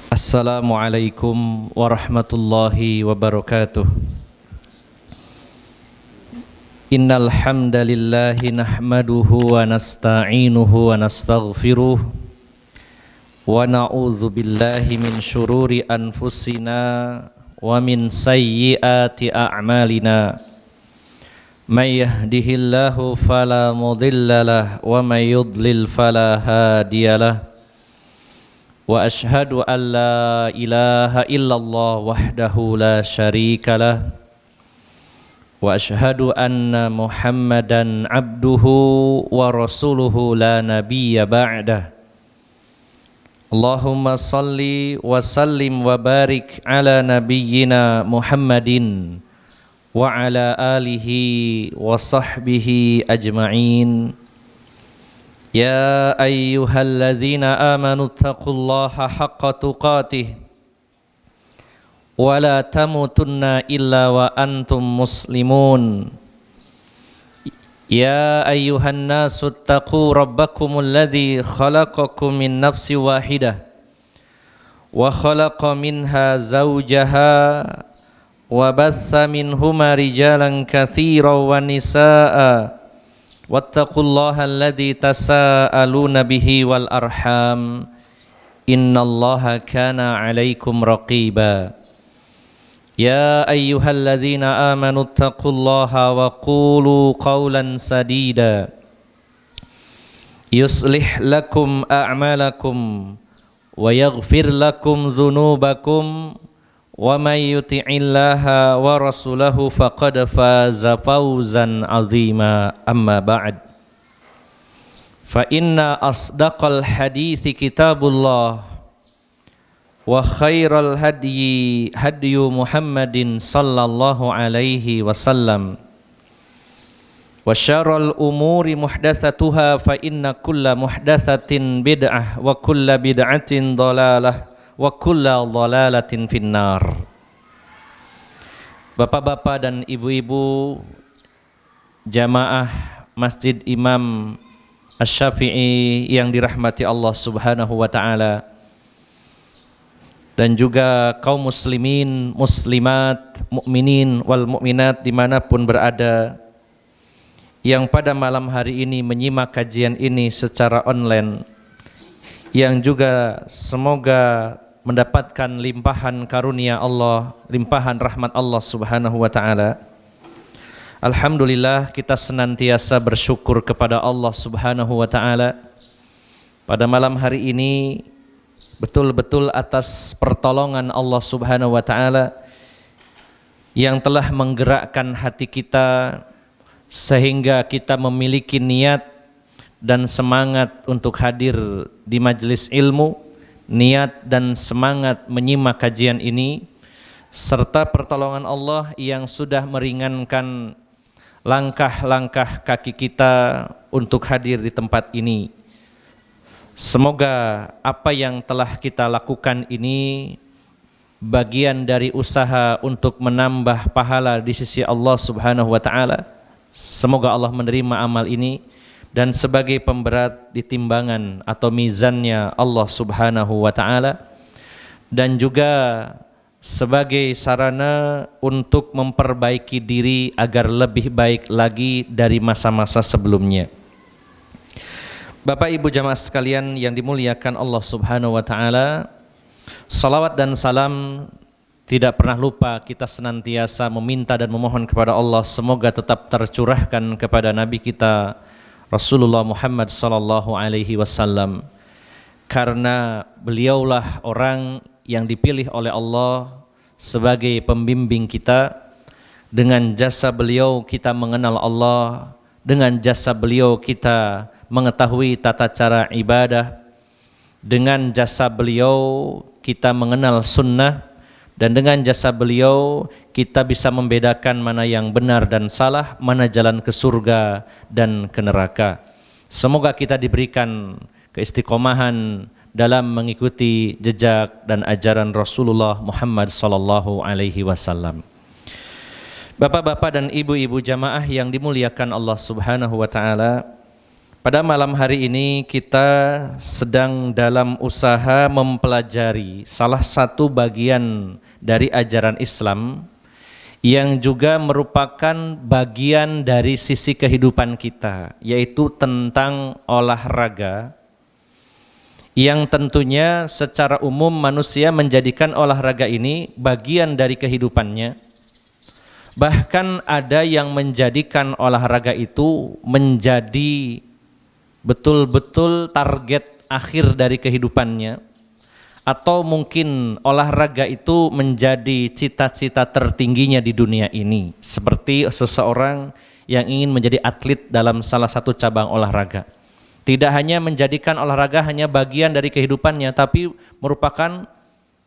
Assalamualaikum warahmatullahi wabarakatuh. Innal hamdalillahi nahmaduhu wa nasta'inuhu wa nastaghfiruh wa na'udzu billahi min syururi anfusina wa min sayyiati a'malina. May yahdihillahu fala mudhillalah wa may yudlil fala hadiyalah. Wa ashhadu an la ilaha illallah wahdahu la syarika lah wa ashhadu anna Muhammadan abduhu wa rasuluhu la nabiyya ba'dah. Allahumma salli wa sallim wa barik ala nabiyyina Muhammadin wa ala alihi wa sahbihi ajma'in. Ya ayyuhalladzina amanu taqullaha haqqa tuqatih wa la tamutunna illa wa antum muslimun. Ya ayyuhan nasu taqu rabbakumul ladzi khalaqakum min nafsin wahidah wa khalaqa minha zawjaha wa batha minhuma rijalan katsiran wa nisaa'a wattaqullaha alladzi tasaaluna bihi wal arham innallaha kana 'alaikum raqiba. Ya ayyuhalladzina amanu taqullaha wa qulu qawlan sadida yuslih lakum a'malakum wa yaghfir lakum dhunubakum wa may yuti'illaha wa rasulahu faqad faza fawzan 'azima. Amma ba'd. Fa inna asdaqal hadithi kitabullah wa khairal hadyi hadyu Muhammadin sallallahu alaihi wasallam wa syarrul umuri muhdatsatuha fa inna kulla muhdatsatin bid'ah wa kulla bid'atin dhalalah wa kulla dhalalatin finnar. Bapak-bapak dan ibu-ibu jamaah Masjid Imam Asy-Syafi'i yang dirahmati Allah Subhanahu wa taala, dan juga kaum muslimin, muslimat, mukminin wal mukminat dimanapun berada yang pada malam hari ini menyimak kajian ini secara online, yang juga semoga mendapatkan limpahan karunia Allah, limpahan rahmat Allah Subhanahu wa taala. Alhamdulillah, kita senantiasa bersyukur kepada Allah Subhanahu wa taala pada malam hari ini betul-betul atas pertolongan Allah Subhanahu wa taala yang telah menggerakkan hati kita sehingga kita memiliki niat dan semangat untuk hadir di majelis ilmu, niat dan semangat menyimak kajian ini, serta pertolongan Allah yang sudah meringankan langkah-langkah kaki kita untuk hadir di tempat ini. Semoga apa yang telah kita lakukan ini bagian dari usaha untuk menambah pahala di sisi Allah Subhanahu wa taala. Semoga Allah menerima amal ini dan sebagai pemberat di timbangan atau mizannya Allah Subhanahu wa taala, dan juga sebagai sarana untuk memperbaiki diri agar lebih baik lagi dari masa-masa sebelumnya. Bapak Ibu jamaah sekalian yang dimuliakan Allah Subhanahu wa taala, salawat dan salam tidak pernah lupa kita senantiasa meminta dan memohon kepada Allah semoga tetap tercurahkan kepada Nabi kita Rasulullah Muhammad sallallahu alaihi wasallam, karena beliaulah orang yang dipilih oleh Allah sebagai pembimbing kita. Dengan jasa beliau kita mengenal Allah, dengan jasa beliau kita mengetahui tata cara ibadah, dengan jasa beliau kita mengenal sunnah, dan dengan jasa beliau kita bisa membedakan mana yang benar dan salah, mana jalan ke surga dan ke neraka. Semoga kita diberikan keistiqomahan dalam mengikuti jejak dan ajaran Rasulullah Muhammad sallallahu alaihi wasallam. Bapak-bapak dan ibu-ibu jamaah yang dimuliakan Allah Subhanahu wa taala, Pada malam hari ini kita sedang dalam usaha mempelajari salah satu bagian dari ajaran Islam yang juga merupakan bagian dari sisi kehidupan kita, yaitu tentang olahraga, yang tentunya secara umum manusia menjadikan olahraga ini bagian dari kehidupannya. Bahkan ada yang menjadikan olahraga itu menjadi betul-betul target akhir dari kehidupannya, atau mungkin olahraga itu menjadi cita-cita tertingginya di dunia ini, seperti seseorang yang ingin menjadi atlet dalam salah satu cabang olahraga. Tidak hanya menjadikan olahraga hanya bagian dari kehidupannya, tapi merupakan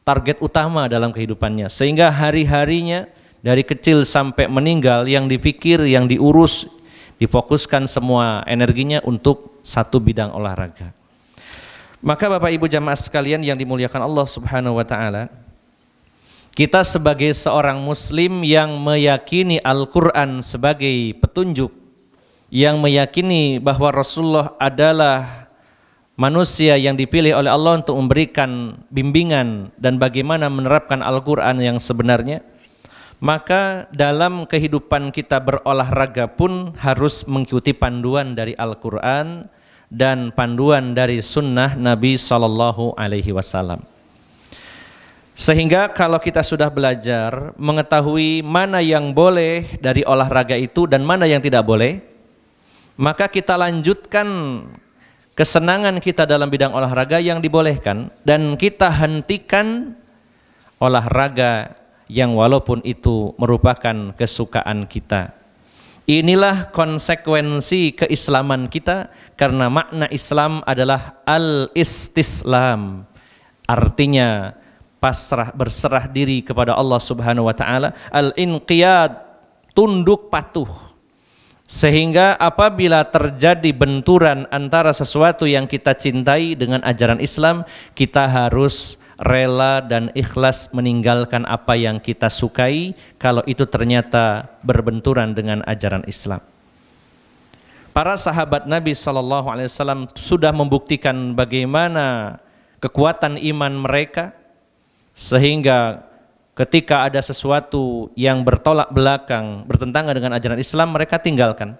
target utama dalam kehidupannya, sehingga hari-harinya dari kecil sampai meninggal yang dipikir, yang diurus, difokuskan semua energinya untuk satu bidang olahraga. Maka Bapak Ibu jamaah sekalian yang dimuliakan Allah Subhanahu wa taala, kita sebagai seorang muslim yang meyakini Al-Qur'an sebagai petunjuk, yang meyakini bahwa Rasulullah adalah manusia yang dipilih oleh Allah untuk memberikan bimbingan dan bagaimana menerapkan Al-Qur'an yang sebenarnya, maka dalam kehidupan kita berolahraga pun harus mengikuti panduan dari Al-Qur'an dan panduan dari sunnah Nabi SAW. Sehingga kalau kita sudah belajar mengetahui mana yang boleh dari olahraga itu dan mana yang tidak boleh, maka kita lanjutkan kesenangan kita dalam bidang olahraga yang dibolehkan, dan kita hentikan olahraga yang walaupun itu merupakan kesukaan kita. Inilah konsekuensi keislaman kita, karena makna Islam adalah al-istislam, artinya pasrah, berserah diri kepada Allah Subhanahu wa taala, al-inqiyad, tunduk patuh. Sehingga apabila terjadi benturan antara sesuatu yang kita cintai dengan ajaran Islam, kita harus rela dan ikhlas meninggalkan apa yang kita sukai kalau itu ternyata berbenturan dengan ajaran Islam. Para sahabat Nabi SAW sudah membuktikan bagaimana kekuatan iman mereka, sehingga ketika ada sesuatu yang bertolak belakang, bertentangan dengan ajaran Islam, mereka tinggalkan.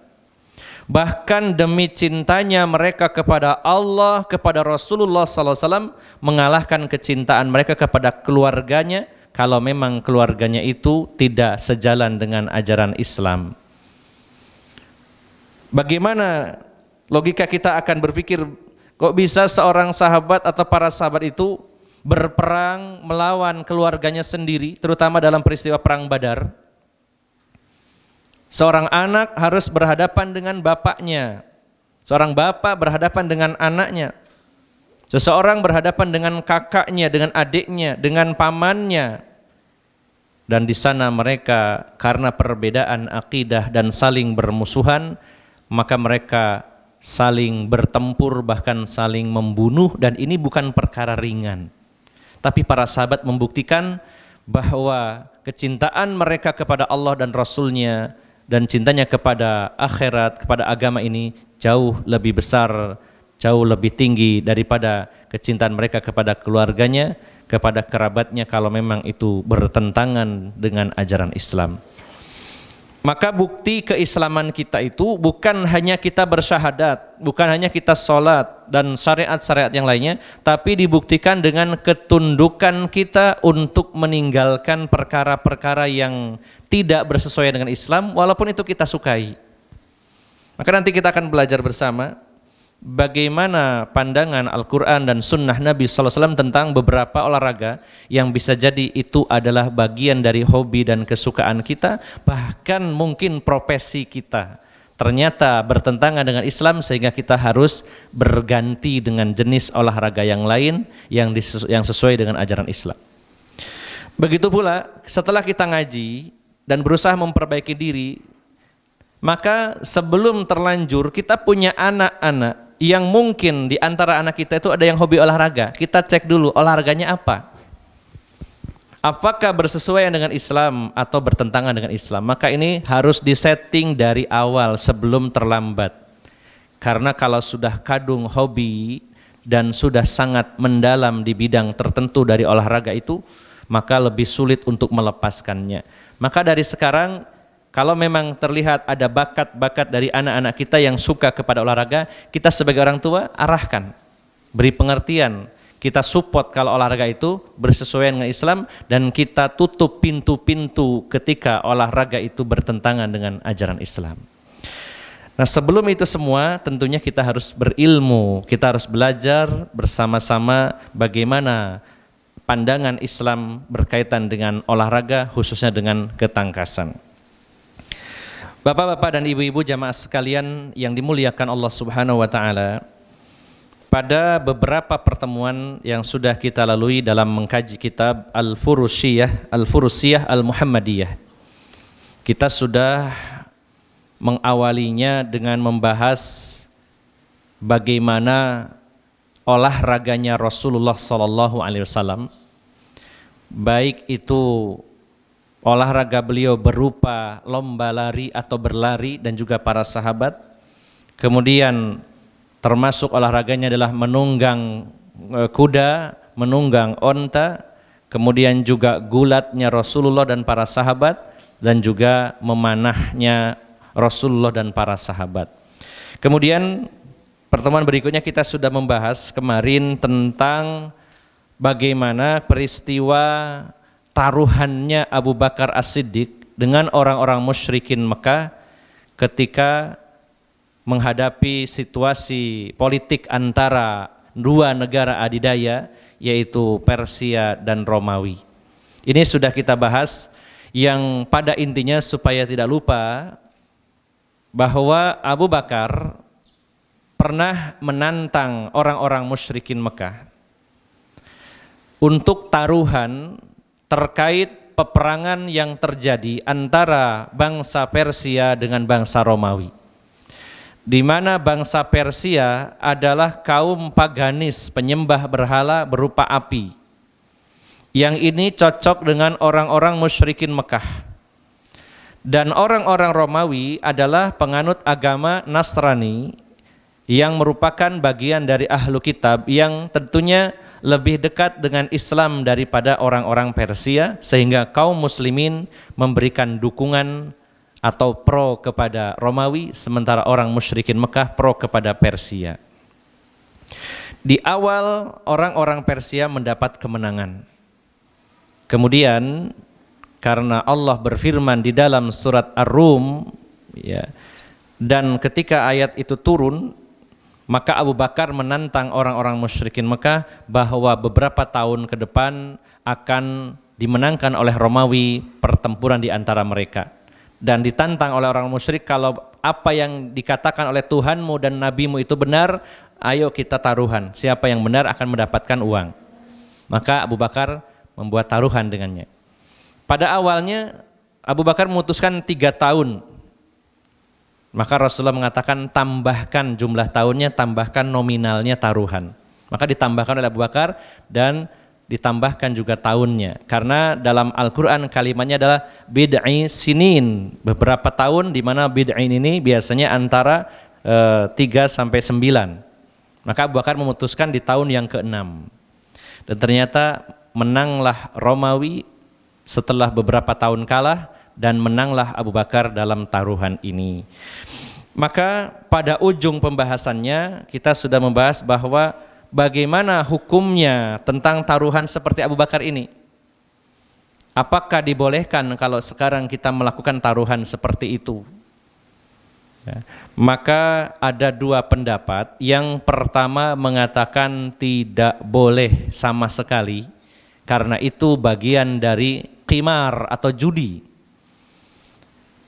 Bahkan demi cintanya mereka kepada Allah, kepada Rasulullah SAW, mengalahkan kecintaan mereka kepada keluarganya kalau memang keluarganya itu tidak sejalan dengan ajaran Islam. Bagaimana logika kita akan berpikir, kok bisa seorang sahabat atau para sahabat itu berperang melawan keluarganya sendiri, terutama dalam peristiwa perang Badar? Seorang anak harus berhadapan dengan bapaknya, seorang bapak berhadapan dengan anaknya, seseorang berhadapan dengan kakaknya, dengan adiknya, dengan pamannya, dan di sana mereka karena perbedaan akidah dan saling bermusuhan, maka mereka saling bertempur, bahkan saling membunuh, dan ini bukan perkara ringan. Tapi para sahabat membuktikan bahwa kecintaan mereka kepada Allah dan Rasulnya dan cintanya kepada akhirat, kepada agama ini jauh lebih besar, jauh lebih tinggi daripada kecintaan mereka kepada keluarganya, kepada kerabatnya kalau memang itu bertentangan dengan ajaran Islam. Maka bukti keislaman kita itu bukan hanya kita bersyahadat, bukan hanya kita sholat dan syariat-syariat yang lainnya, tapi dibuktikan dengan ketundukan kita untuk meninggalkan perkara-perkara yang tidak bersesuaian dengan Islam, walaupun itu kita sukai. Maka nanti kita akan belajar bersama bagaimana pandangan Al-Quran dan Sunnah Nabi SAW tentang beberapa olahraga yang bisa jadi itu adalah bagian dari hobi dan kesukaan kita, bahkan mungkin profesi kita ternyata bertentangan dengan Islam, sehingga kita harus berganti dengan jenis olahraga yang lain yang sesuai dengan ajaran Islam. Begitu pula setelah kita ngaji dan berusaha memperbaiki diri, maka sebelum terlanjur kita punya anak-anak yang mungkin di antara anak kita itu ada yang hobi olahraga. Kita cek dulu olahraganya apa. Apakah bersesuaian dengan Islam atau bertentangan dengan Islam? Maka ini harus disetting dari awal sebelum terlambat. Karena kalau sudah kadung hobi dan sudah sangat mendalam di bidang tertentu dari olahraga itu, maka lebih sulit untuk melepaskannya. Maka dari sekarang, kalau memang terlihat ada bakat-bakat dari anak-anak kita yang suka kepada olahraga, kita sebagai orang tua arahkan, beri pengertian, kita support kalau olahraga itu bersesuaian dengan Islam, dan kita tutup pintu-pintu ketika olahraga itu bertentangan dengan ajaran Islam. Nah, sebelum itu semua tentunya kita harus berilmu, kita harus belajar bersama-sama bagaimana pandangan Islam berkaitan dengan olahraga, khususnya dengan ketangkasan. Bapak-bapak dan ibu-ibu jamaah sekalian yang dimuliakan Allah Subhanahu wa taala, pada beberapa pertemuan yang sudah kita lalui dalam mengkaji kitab Al-Furusiyah Al-Muhammadiyah, kita sudah mengawalinya dengan membahas bagaimana olahraganya Rasulullah SAW, baik itu olahraga beliau berupa lomba lari atau berlari dan juga para sahabat, kemudian termasuk olahraganya adalah menunggang kuda, menunggang onta, kemudian juga gulatnya Rasulullah dan para sahabat, dan juga memanahnya Rasulullah dan para sahabat. Kemudian pertemuan berikutnya kita sudah membahas kemarin tentang bagaimana peristiwa taruhannya Abu Bakar As-Siddiq dengan orang-orang musyrikin Mekah ketika menghadapi situasi politik antara dua negara adidaya, yaitu Persia dan Romawi. Ini sudah kita bahas, yang pada intinya supaya tidak lupa bahwa Abu Bakar pernah menantang orang-orang musyrikin Mekah untuk taruhan terkait peperangan yang terjadi antara bangsa Persia dengan bangsa Romawi, di mana bangsa Persia adalah kaum paganis, penyembah berhala berupa api, yang ini cocok dengan orang-orang musyrikin Mekah. Dan orang-orang Romawi adalah penganut agama Nasrani yang merupakan bagian dari ahlu kitab yang tentunya lebih dekat dengan Islam daripada orang-orang Persia, sehingga kaum muslimin memberikan dukungan atau pro kepada Romawi, sementara orang musyrikin Mekah pro kepada Persia. Di awal orang-orang Persia mendapat kemenangan. Kemudian karena Allah berfirman di dalam surat Ar-Rum, ya, dan ketika ayat itu turun, maka Abu Bakar menantang orang-orang musyrikin Mekah bahwa beberapa tahun ke depan akan dimenangkan oleh Romawi pertempuran di antara mereka, dan ditantang oleh orang musyrik, kalau apa yang dikatakan oleh Tuhanmu dan Nabimu itu benar, ayo kita taruhan, siapa yang benar akan mendapatkan uang. Maka Abu Bakar membuat taruhan dengannya. Pada awalnya Abu Bakar memutuskan 3 tahun. Maka Rasulullah mengatakan tambahkan jumlah tahunnya, tambahkan nominalnya taruhan. Maka ditambahkan oleh Abu Bakar dan ditambahkan juga tahunnya. Karena dalam Al-Quran kalimatnya adalah bid'i sinin, beberapa tahun, di mana bid'in ini biasanya antara 3 sampai 9. Maka Abu Bakar memutuskan di tahun yang ke-6. Dan ternyata menanglah Romawi setelah beberapa tahun kalah, dan menanglah Abu Bakar dalam taruhan ini. Maka pada ujung pembahasannya kita sudah membahas bahwa bagaimana hukumnya tentang taruhan seperti Abu Bakar ini. Apakah dibolehkan kalau sekarang kita melakukan taruhan seperti itu? Ya. Maka ada 2 pendapat. Yang pertama mengatakan tidak boleh sama sekali, karena itu bagian dari qimar atau judi.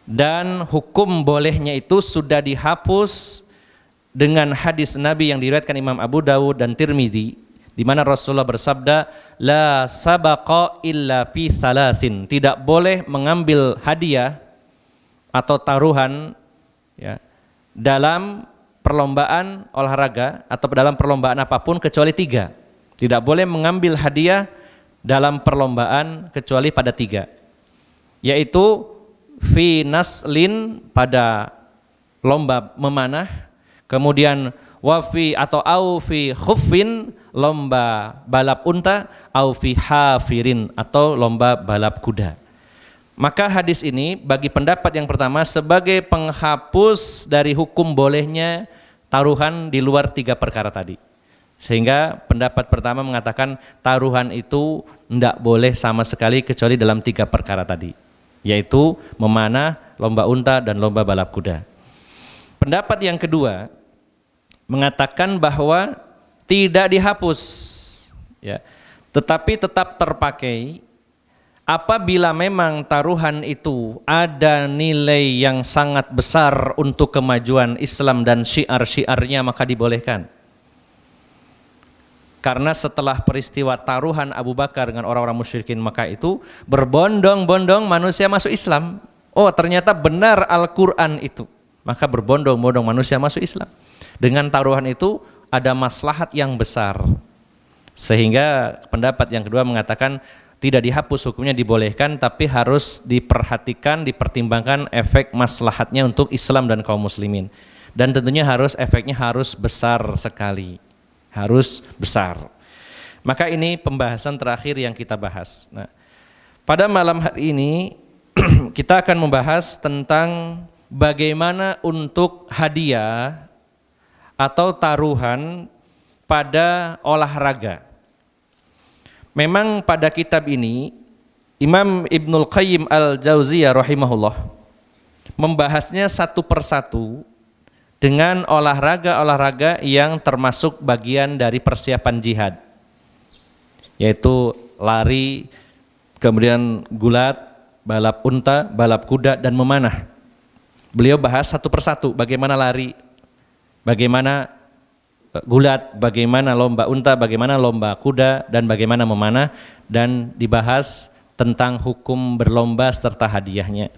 Dan hukum bolehnya itu sudah dihapus dengan hadis Nabi yang diriwayatkan Imam Abu Dawud dan Tirmidzi, di mana Rasulullah bersabda, la sabaqa illa fi thalathin, tidak boleh mengambil hadiah atau taruhan, ya, dalam perlombaan olahraga atau dalam perlombaan apapun kecuali 3. Tidak boleh mengambil hadiah dalam perlombaan kecuali pada 3, yaitu fi naslin, pada lomba memanah, Kemudian wafi atau aufi khuffin, lomba balap unta, aufi hafirin atau lomba balap kuda. Maka hadis ini bagi pendapat yang pertama sebagai penghapus dari hukum bolehnya taruhan di luar 3 perkara tadi. Sehingga pendapat pertama mengatakan taruhan itu tidak boleh sama sekali kecuali dalam 3 perkara tadi, yaitu memanah, lomba unta, dan lomba balap kuda. Pendapat yang kedua mengatakan bahwa tidak dihapus, ya, tetapi tetap terpakai apabila memang taruhan itu ada nilai yang sangat besar untuk kemajuan Islam dan syiar-syiarnya, maka dibolehkan. Karena setelah peristiwa taruhan Abu Bakar dengan orang-orang musyrikin Makkah itu, berbondong-bondong manusia masuk Islam. Oh, ternyata benar Al-Quran itu. Maka berbondong-bondong manusia masuk Islam. Dengan taruhan itu ada maslahat yang besar. Sehingga pendapat yang kedua mengatakan tidak dihapus, hukumnya dibolehkan, tapi harus diperhatikan, dipertimbangkan efek maslahatnya untuk Islam dan kaum muslimin. Dan tentunya efeknya harus besar sekali. Harus besar. Maka ini pembahasan terakhir yang kita bahas. Nah, pada malam hari ini kita akan membahas tentang bagaimana untuk hadiah atau taruhan pada olahraga. Memang pada kitab ini Imam Ibnul Qayyim Al-Jauziyah rahimahullah membahasnya satu persatu dengan olahraga-olahraga yang termasuk bagian dari persiapan jihad, yaitu lari, kemudian gulat, balap unta, balap kuda, dan memanah. Beliau bahas satu persatu bagaimana lari, bagaimana gulat, bagaimana lomba unta, bagaimana lomba kuda, dan bagaimana memanah, dan dibahas tentang hukum berlomba serta hadiahnya.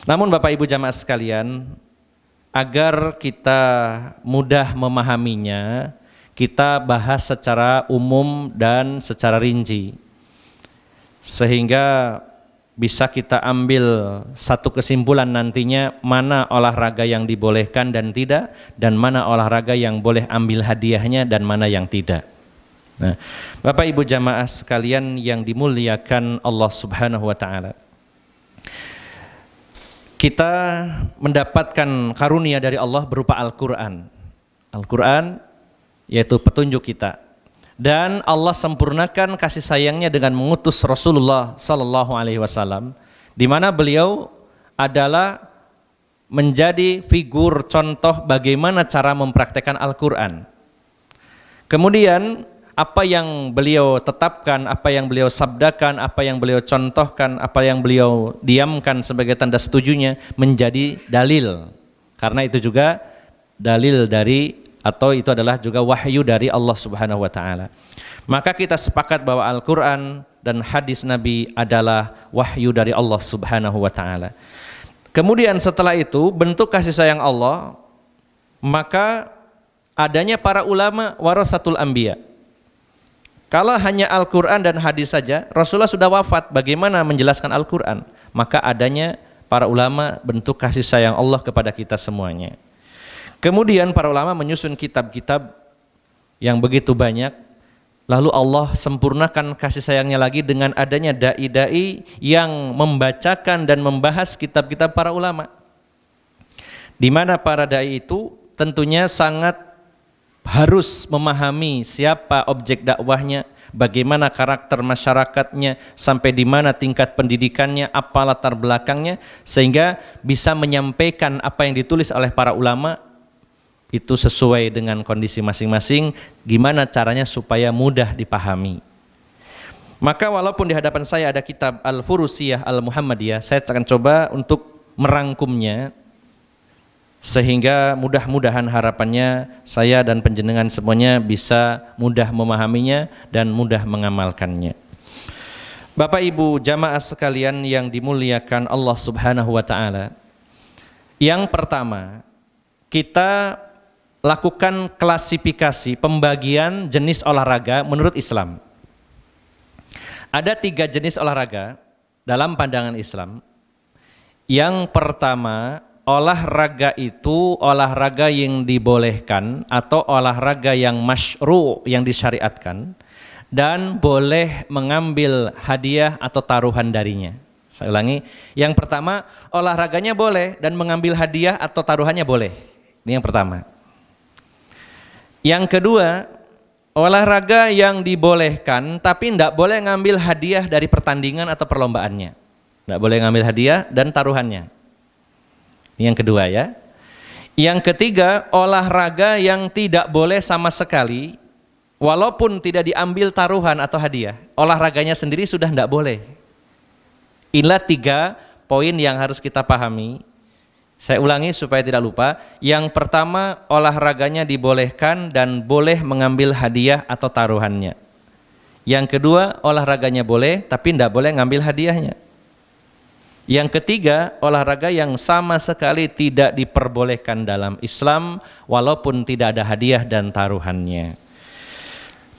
Namun Bapak Ibu jamaah sekalian, agar kita mudah memahaminya, kita bahas secara umum dan secara rinci, sehingga bisa kita ambil satu kesimpulan nantinya mana olahraga yang dibolehkan dan tidak, dan mana olahraga yang boleh ambil hadiahnya dan mana yang tidak. Nah, Bapak Ibu jamaah sekalian yang dimuliakan Allah Subhanahu wa taala, kita mendapatkan karunia dari Allah berupa Al-Qur'an. Al-Qur'an yaitu petunjuk kita. Dan Allah sempurnakan kasih sayangnya dengan mengutus Rasulullah sallallahu alaihi wasallam, di mana beliau adalah menjadi figur contoh bagaimana cara mempraktekkan Al-Qur'an. Kemudian apa yang beliau tetapkan, apa yang beliau sabdakan, apa yang beliau contohkan, apa yang beliau diamkan sebagai tanda setujunya menjadi dalil. Karena itu juga dalil dari, atau itu adalah juga wahyu dari Allah Subhanahu wa taala. Maka kita sepakat bahwa Al-Qur'an dan hadis Nabi adalah wahyu dari Allah Subhanahu wa taala. Kemudian setelah itu bentuk kasih sayang Allah, maka adanya para ulama warasatul anbiya. Kalau hanya Al-Qur'an dan hadis saja, Rasulullah sudah wafat, bagaimana menjelaskan Al-Qur'an? Maka adanya para ulama bentuk kasih sayang Allah kepada kita semuanya. Kemudian para ulama menyusun kitab-kitab yang begitu banyak, lalu Allah sempurnakan kasih sayangnya lagi dengan adanya dai-dai yang membacakan dan membahas kitab-kitab para ulama, di mana para dai itu tentunya sangat harus memahami siapa objek dakwahnya, bagaimana karakter masyarakatnya, sampai di mana tingkat pendidikannya, apa latar belakangnya, sehingga bisa menyampaikan apa yang ditulis oleh para ulama itu sesuai dengan kondisi masing-masing, gimana caranya supaya mudah dipahami. Maka walaupun di hadapan saya ada kitab Al-Furusiyah Al-Muhammadiyah, saya akan coba untuk merangkumnya, sehingga mudah-mudahan harapannya saya dan penjenengan semuanya bisa mudah memahaminya dan mudah mengamalkannya. Bapak Ibu jamaah sekalian yang dimuliakan Allah Subhanahu wa taala, yang pertama kita lakukan klasifikasi pembagian jenis olahraga menurut Islam. Ada 3 jenis olahraga dalam pandangan Islam. Yang pertama olahraga itu olahraga yang dibolehkan atau olahraga yang masyru' yang disyariatkan dan boleh mengambil hadiah atau taruhan darinya. Saya ulangi, yang pertama olahraganya boleh dan mengambil hadiah atau taruhannya boleh. Ini yang pertama. Yang kedua, olahraga yang dibolehkan tapi tidak boleh ngambil hadiah dari pertandingan atau perlombaannya. Tidak boleh ngambil hadiah dan taruhannya. Ini yang kedua ya. Yang ketiga, olahraga yang tidak boleh sama sekali walaupun tidak diambil taruhan atau hadiah. Olahraganya sendiri sudah tidak boleh. Inilah 3 poin yang harus kita pahami. Saya ulangi supaya tidak lupa. Yang pertama, olahraganya dibolehkan dan boleh mengambil hadiah atau taruhannya. Yang kedua, olahraganya boleh tapi tidak boleh ngambil hadiahnya. Yang ketiga, olahraga yang sama sekali tidak diperbolehkan dalam Islam walaupun tidak ada hadiah dan taruhannya.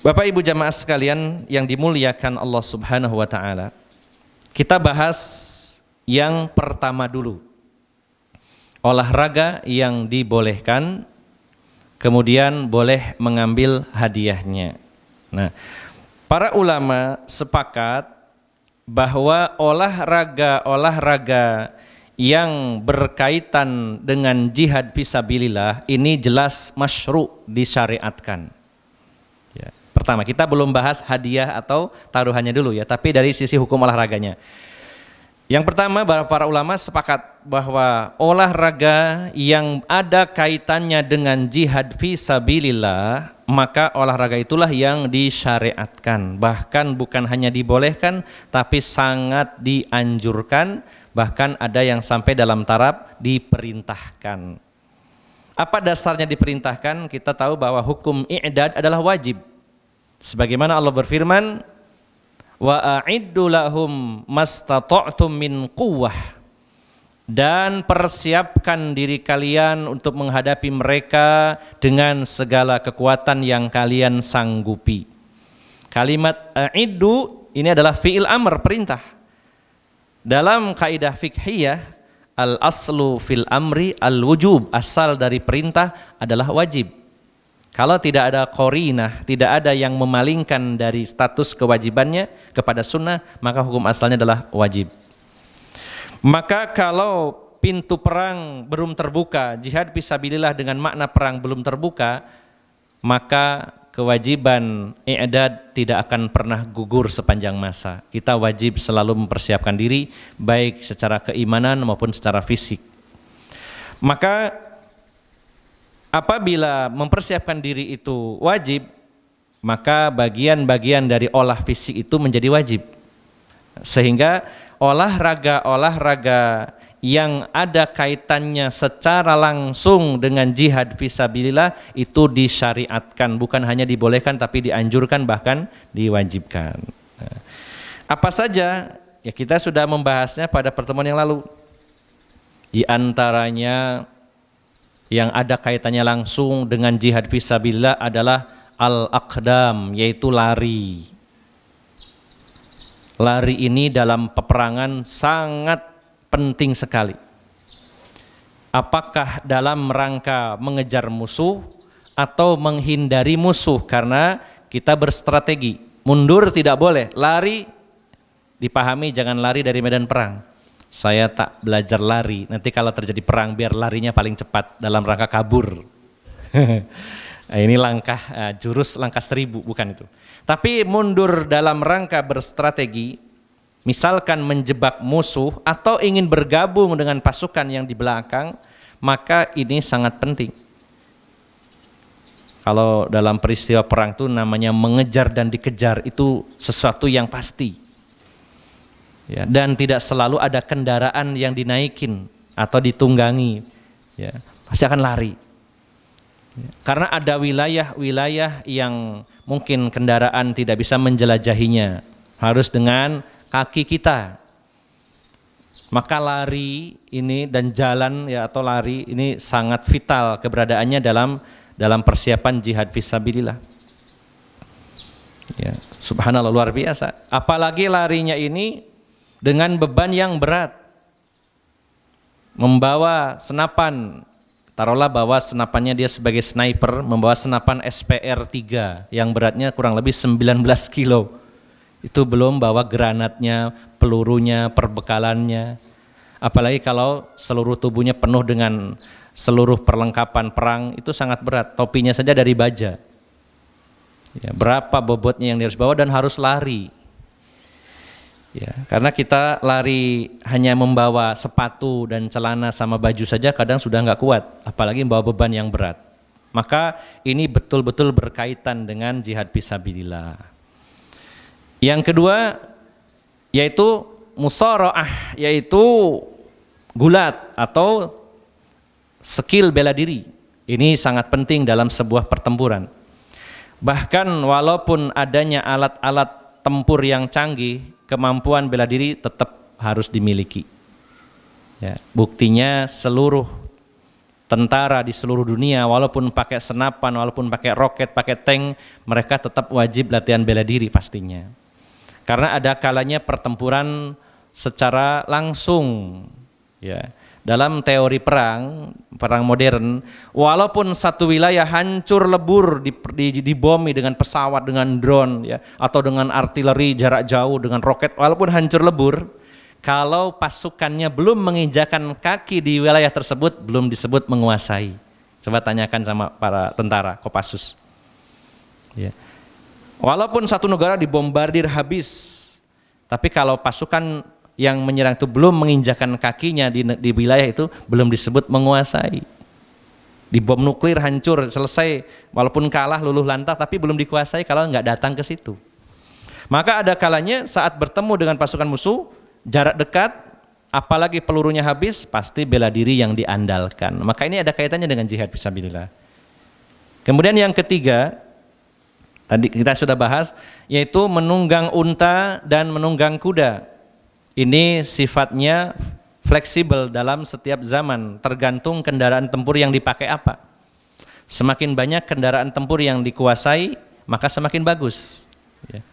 Bapak Ibu jamaah sekalian yang dimuliakan Allah Subhanahu wa taala. Kita bahas yang pertama dulu. Olahraga yang dibolehkan kemudian boleh mengambil hadiahnya. Nah, para ulama sepakat bahwa olahraga yang berkaitan dengan jihad fisabilillah ini jelas masyru' disyariatkan. Ya. Pertama, kita belum bahas hadiah atau taruhannya dulu ya, tapi dari sisi hukum olahraganya. Yang pertama, para ulama sepakat bahwa olahraga yang ada kaitannya dengan jihad fisabilillah, maka olahraga itulah yang disyariatkan. Bahkan bukan hanya dibolehkan, tapi sangat dianjurkan, bahkan ada yang sampai dalam taraf diperintahkan. Apa dasarnya diperintahkan? Kita tahu bahwa hukum i'dad adalah wajib. Sebagaimana Allah berfirman, wa a'iddu lahum mastata'tum min quwwah, dan persiapkan diri kalian untuk menghadapi mereka dengan segala kekuatan yang kalian sanggupi. Kalimat a'iddu ini adalah fi'il amr, perintah. Dalam kaidah fiqhiyah, al-aslu fil amri al-wujub, asal dari perintah adalah wajib. Kalau tidak ada qarinah, tidak ada yang memalingkan dari status kewajibannya kepada sunnah, maka hukum asalnya adalah wajib. Maka kalau pintu perang belum terbuka, jihad fisabilillah dengan makna perang belum terbuka, maka kewajiban i'dad tidak akan pernah gugur sepanjang masa. Kita wajib selalu mempersiapkan diri, baik secara keimanan maupun secara fisik. Maka apabila mempersiapkan diri itu wajib, maka bagian-bagian dari olah fisik itu menjadi wajib. Sehingga olahraga-olahraga yang ada kaitannya secara langsung dengan jihad fisabilillah itu disyariatkan, bukan hanya dibolehkan tapi dianjurkan, bahkan diwajibkan. Nah, apa saja? Ya kita sudah membahasnya pada pertemuan yang lalu. Di antaranya yang ada kaitannya langsung dengan jihad fisabilillah adalah al-aqdam, yaitu lari. Lari ini dalam peperangan sangat penting sekali. Apakah dalam rangka mengejar musuh atau menghindari musuh, karena kita berstrategi. Mundur tidak boleh, lari dipahami jangan lari dari medan perang. Saya tak belajar lari, nanti kalau terjadi perang biar larinya paling cepat dalam rangka kabur. Ini langkah jurus langkah 1000, bukan itu. Tapi mundur dalam rangka berstrategi, misalkan menjebak musuh atau ingin bergabung dengan pasukan yang di belakang, maka ini sangat penting. Kalau dalam peristiwa perang itu namanya mengejar dan dikejar, itu sesuatu yang pasti. Ya, dan tidak selalu ada kendaraan yang dinaikin atau ditunggangi, ya, pasti akan lari. Ya, karena ada wilayah-wilayah yang mungkin kendaraan tidak bisa menjelajahinya, harus dengan kaki kita. Maka lari ini dan jalan ya atau lari ini sangat vital keberadaannya dalam persiapan jihad fisabilillah. Ya, subhanallah, luar biasa. Apalagi larinya ini dengan beban yang berat. membawa senapan, taruhlah bawa senapannya dia sebagai sniper, membawa senapan SPR-3 yang beratnya kurang lebih 19 kilo. Itu belum bawa granatnya, pelurunya, perbekalannya. Apalagi kalau seluruh tubuhnya penuh dengan seluruh perlengkapan perang, itu sangat berat. Topinya saja dari baja. Ya, berapa bobotnya yang dia harus bawa dan harus lari. Ya, karena kita lari hanya membawa sepatu dan celana sama baju saja kadang sudah nggak kuat, apalagi membawa beban yang berat. Maka ini betul-betul berkaitan dengan jihad fisabilillah. Yang kedua yaitu musara'ah, yaitu gulat atau skill bela diri. Ini sangat penting dalam sebuah pertempuran. Bahkan walaupun adanya alat-alat tempur yang canggih, kemampuan bela diri tetap harus dimiliki. Ya, buktinya seluruh tentara di seluruh dunia, walaupun pakai senapan, walaupun pakai roket, pakai tank, mereka tetap wajib latihan bela diri pastinya. Karena ada kalanya pertempuran secara langsung. Ya, dalam teori perang modern, walaupun satu wilayah hancur lebur dibomi dengan pesawat, dengan drone, ya, atau dengan artileri jarak jauh, dengan roket, walaupun hancur lebur, kalau pasukannya belum menginjakan kaki di wilayah tersebut, belum disebut menguasai. Coba tanyakan sama para tentara Kopassus. Ya. Walaupun satu negara dibombardir habis, tapi kalau pasukan yang menyerang itu belum menginjakan kakinya di wilayah itu, belum disebut menguasai. Dibom nuklir hancur, selesai, walaupun kalah luluh lantah, tapi belum dikuasai kalau nggak datang ke situ. Maka ada kalanya saat bertemu dengan pasukan musuh, jarak dekat, apalagi pelurunya habis, pasti bela diri yang diandalkan. Maka ini ada kaitannya dengan jihad fisabilillah. Kemudian yang ketiga, tadi kita sudah bahas, yaitu menunggang unta dan menunggang kuda. Ini sifatnya fleksibel dalam setiap zaman, tergantung kendaraan tempur yang dipakai apa. Semakin banyak kendaraan tempur yang dikuasai, maka semakin bagus. Ya.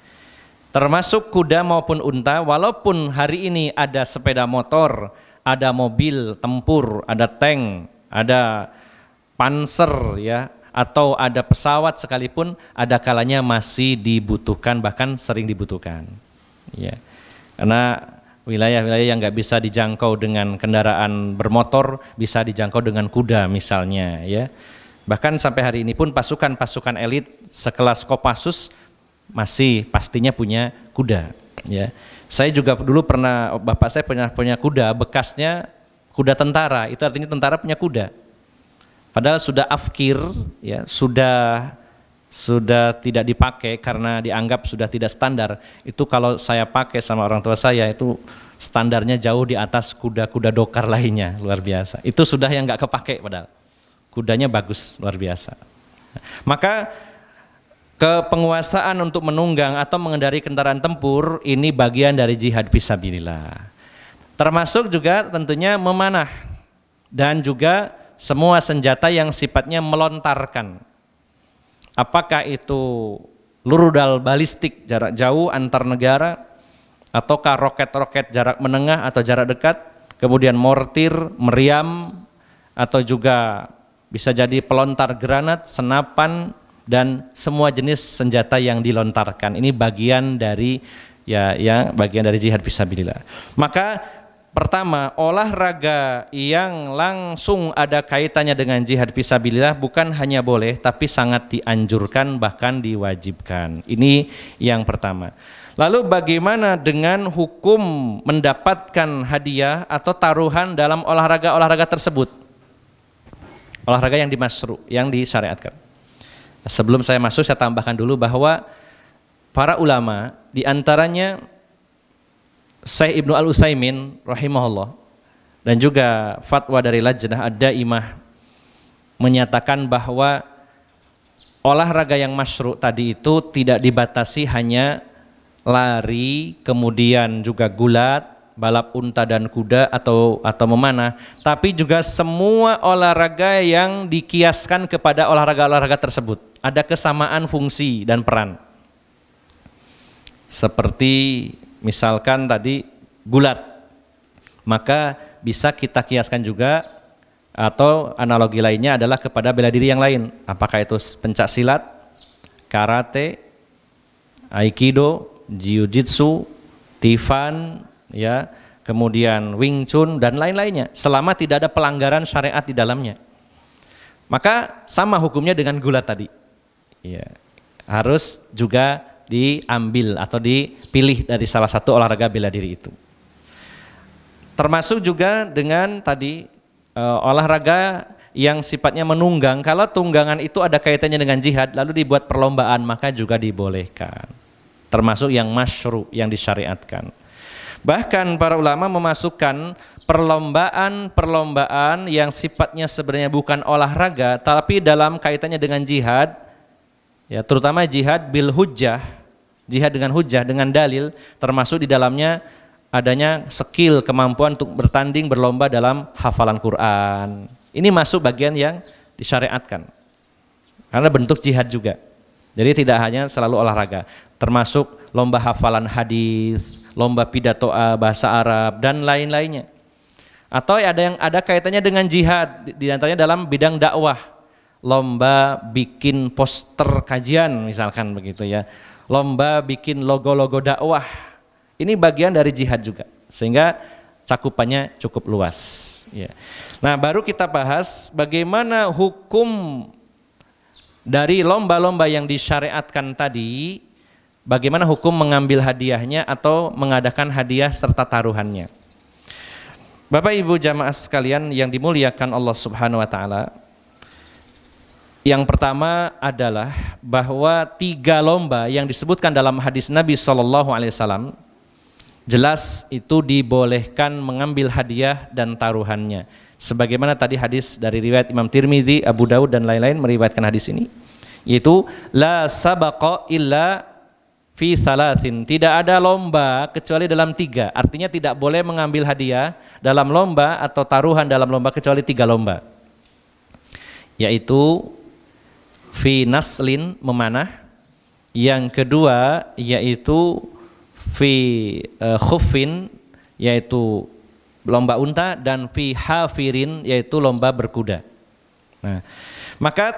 Termasuk kuda maupun unta, walaupun hari ini ada sepeda motor, ada mobil tempur, ada tank, ada panser, ya, atau ada pesawat sekalipun, ada kalanya masih dibutuhkan, bahkan sering dibutuhkan. Ya. Karena wilayah-wilayah yang nggak bisa dijangkau dengan kendaraan bermotor bisa dijangkau dengan kuda misalnya, ya. Bahkan sampai hari ini pun pasukan-pasukan elit sekelas Kopassus masih pastinya punya kuda, ya. Saya juga dulu pernah, bapak saya punya kuda, bekasnya kuda tentara, itu artinya tentara punya kuda. Padahal sudah afkir, ya, sudah tidak dipakai karena dianggap sudah tidak standar. Itu kalau saya pakai sama orang tua saya, itu standarnya jauh di atas kuda-kuda dokar lainnya, luar biasa. Itu sudah yang nggak kepake, padahal kudanya bagus, luar biasa. Maka kepenguasaan untuk menunggang atau mengendari kendaraan tempur ini bagian dari jihad fisabilillah. Termasuk juga tentunya memanah dan juga semua senjata yang sifatnya melontarkan. Apakah itu rudal balistik jarak jauh antar negara, ataukah roket-roket jarak menengah atau jarak dekat, kemudian mortir, meriam, atau juga bisa jadi pelontar granat, senapan, dan semua jenis senjata yang dilontarkan. Ini bagian dari bagian dari jihad fisabilillah. Maka pertama, olahraga yang langsung ada kaitannya dengan jihad fisabilillah bukan hanya boleh, tapi sangat dianjurkan, bahkan diwajibkan. Ini yang pertama. Lalu bagaimana dengan hukum mendapatkan hadiah atau taruhan dalam olahraga-olahraga tersebut? Olahraga yang dimasyru', yang disyariatkan. Sebelum saya masuk, saya tambahkan dulu bahwa para ulama, diantaranya Syekh Ibnu Al-Utsaimin rahimahullah dan juga fatwa dari Lajnah Ad-Daimah menyatakan bahwa olahraga yang masyru' tadi itu tidak dibatasi hanya lari, kemudian juga gulat, balap unta dan kuda atau memanah, tapi juga semua olahraga yang dikiaskan kepada olahraga-olahraga tersebut. Ada kesamaan fungsi dan peran. Seperti misalkan tadi gulat, Maka bisa kita kiaskan juga atau analogi lainnya adalah kepada bela diri yang lain. Apakah itu pencak silat, karate, aikido, jiu-jitsu, tifan, ya, kemudian Wing Chun dan lain-lainnya. Selama tidak ada pelanggaran syariat di dalamnya. Maka sama hukumnya dengan gulat tadi. Ya, harus juga diambil atau dipilih dari salah satu olahraga bela diri itu. Termasuk juga dengan tadi olahraga yang sifatnya menunggang. Kalau tunggangan itu ada kaitannya dengan jihad lalu dibuat perlombaan, maka juga dibolehkan. Termasuk yang masyru', yang disyariatkan. Bahkan para ulama memasukkan perlombaan yang sifatnya sebenarnya bukan olahraga tapi dalam kaitannya dengan jihad, ya, terutama jihad bil hujjah, jihad dengan hujjah, dengan dalil, termasuk di dalamnya adanya skill, kemampuan untuk bertanding, berlomba dalam hafalan Quran. Ini masuk bagian yang disyariatkan karena bentuk jihad juga. Jadi tidak hanya selalu olahraga, termasuk lomba hafalan hadis, lomba pidato bahasa Arab dan lain-lainnya. Atau ada yang ada kaitannya dengan jihad, di antaranya dalam bidang dakwah, lomba bikin poster kajian misalkan begitu ya, lomba bikin logo-logo dakwah. Ini bagian dari jihad juga, sehingga cakupannya cukup luas. Ya. Nah, baru kita bahas bagaimana hukum dari lomba-lomba yang disyariatkan tadi, bagaimana hukum mengambil hadiahnya atau mengadakan hadiah serta taruhannya. Bapak Ibu jamaah sekalian yang dimuliakan Allah Subhanahu wa taala, yang pertama adalah bahwa 3 lomba yang disebutkan dalam hadis Nabi SAW jelas itu dibolehkan mengambil hadiah dan taruhannya. Sebagaimana tadi hadis dari riwayat Imam Tirmidzi, Abu Daud dan lain-lain meriwayatkan hadis ini, yaitu la sabaqa illa fi thalathin, tidak ada lomba kecuali dalam 3. Artinya tidak boleh mengambil hadiah dalam lomba atau taruhan dalam lomba kecuali 3 lomba, yaitu fi naslin, memanah, yang kedua yaitu fi khuffin, yaitu lomba unta, dan fi hafirin, yaitu lomba berkuda. Nah, maka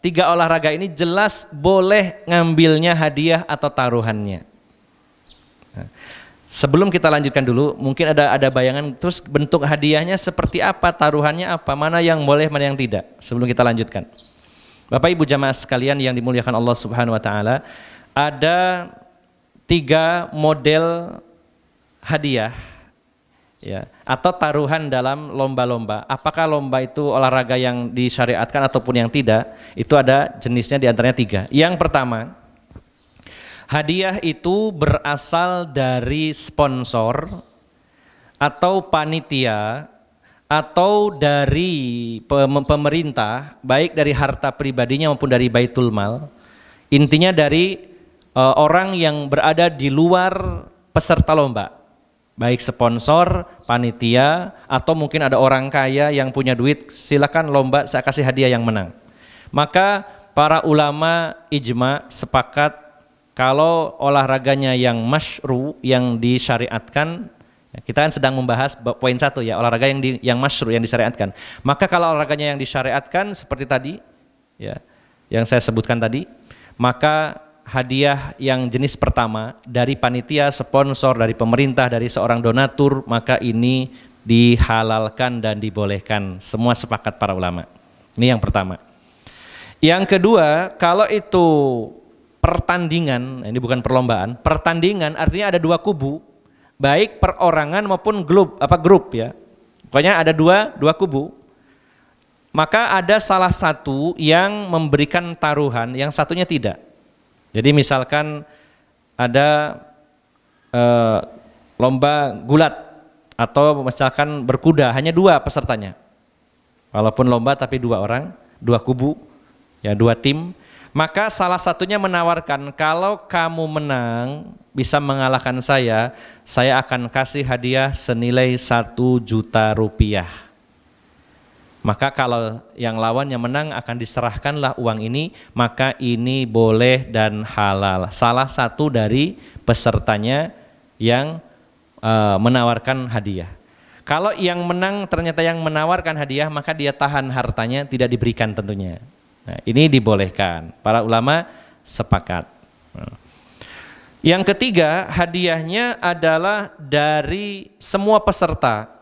tiga olahraga ini jelas boleh ngambilnya hadiah atau taruhannya. Nah, sebelum kita lanjutkan dulu, mungkin ada bayangan terus bentuk hadiahnya seperti apa, taruhannya apa, mana yang boleh, mana yang tidak. Sebelum kita lanjutkan, Bapak Ibu jamaah sekalian yang dimuliakan Allah Subhanahu wa taala, ada 3 model hadiah, ya, atau taruhan dalam lomba-lomba. Apakah lomba itu olahraga yang disyariatkan ataupun yang tidak? Itu ada jenisnya, diantaranya 3. Yang pertama, hadiah itu berasal dari sponsor atau panitia atau dari pemerintah, baik dari harta pribadinya maupun dari baitul mal. Intinya dari orang yang berada di luar peserta lomba, baik sponsor, panitia, atau mungkin ada orang kaya yang punya duit, silakan lomba, saya kasih hadiah yang menang. Maka para ulama ijma sepakat kalau olahraganya yang masyru', yang disyariatkan, kita kan sedang membahas poin 1 ya, olahraga yang masyru', yang disyariatkan. Maka kalau olahraganya yang disyariatkan seperti tadi, ya, yang saya sebutkan tadi, maka hadiah yang jenis pertama dari panitia, sponsor, dari pemerintah, dari seorang donatur, maka ini dihalalkan dan dibolehkan. Semua sepakat para ulama. Ini yang pertama. Yang kedua, kalau itu pertandingan, ini bukan perlombaan, pertandingan artinya ada 2 kubu, baik perorangan maupun grup ya. Pokoknya ada dua kubu. Maka ada salah satu yang memberikan taruhan, yang satunya tidak. Jadi misalkan ada lomba gulat atau misalkan berkuda, hanya 2 pesertanya. Walaupun lomba tapi 2 orang, 2 kubu, ya 2 tim. Maka salah satunya menawarkan, kalau kamu menang bisa mengalahkan saya akan kasih hadiah senilai 1 juta rupiah. Maka kalau yang lawannya menang akan diserahkanlah uang ini, maka ini boleh dan halal. Salah satu dari pesertanya yang menawarkan hadiah. Kalau yang menang ternyata yang menawarkan hadiah, maka dia tahan hartanya, tidak diberikan tentunya. Nah, ini dibolehkan. Para ulama sepakat. Yang ketiga, hadiahnya adalah dari semua peserta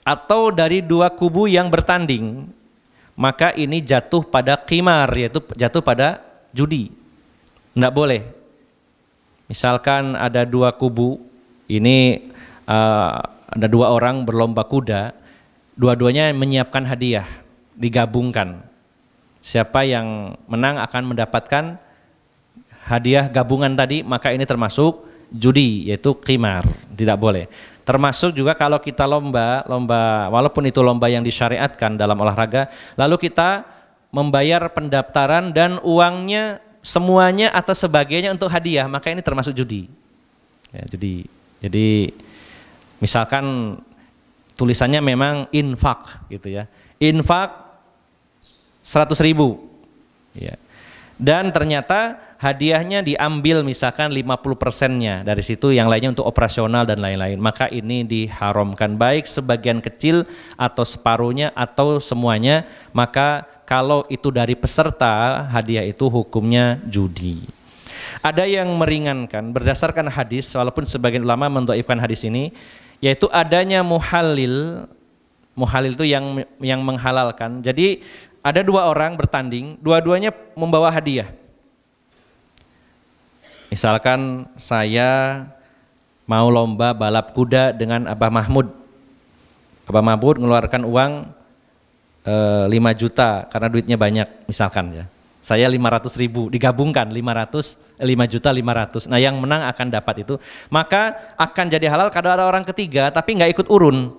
atau dari dua kubu yang bertanding. Maka ini jatuh pada qimar, yaitu jatuh pada judi. Tidak boleh. Misalkan ada dua kubu, ini ada dua orang berlomba kuda, dua-duanya menyiapkan hadiah, digabungkan. Siapa yang menang akan mendapatkan hadiah gabungan tadi, maka ini termasuk judi, yaitu qimar, tidak boleh. Termasuk juga kalau kita lomba walaupun itu lomba yang disyariatkan dalam olahraga, lalu kita membayar pendaftaran dan uangnya semuanya atau sebagainya untuk hadiah, maka ini termasuk judi. Ya, jadi misalkan tulisannya memang infak gitu ya, infak 100.000 ya. Dan ternyata hadiahnya diambil misalkan 50%-nya dari situ, yang lainnya untuk operasional dan lain-lain, maka ini diharamkan, baik sebagian kecil atau separuhnya atau semuanya. Maka kalau itu dari peserta, hadiah itu hukumnya judi. Ada yang meringankan berdasarkan hadis, walaupun sebagian ulama mendhaifkan hadis ini, yaitu adanya muhalil. Muhalil itu yang menghalalkan. Jadi ada dua orang bertanding, dua-duanya membawa hadiah. Misalkan saya mau lomba balap kuda dengan Abah Mahmud. Abah Mahmud mengeluarkan uang 5 juta karena duitnya banyak misalkan ya. Saya 500.000, digabungkan 5.500.000. Nah, yang menang akan dapat itu. Maka akan jadi halal kalau ada orang ketiga tapi nggak ikut urun.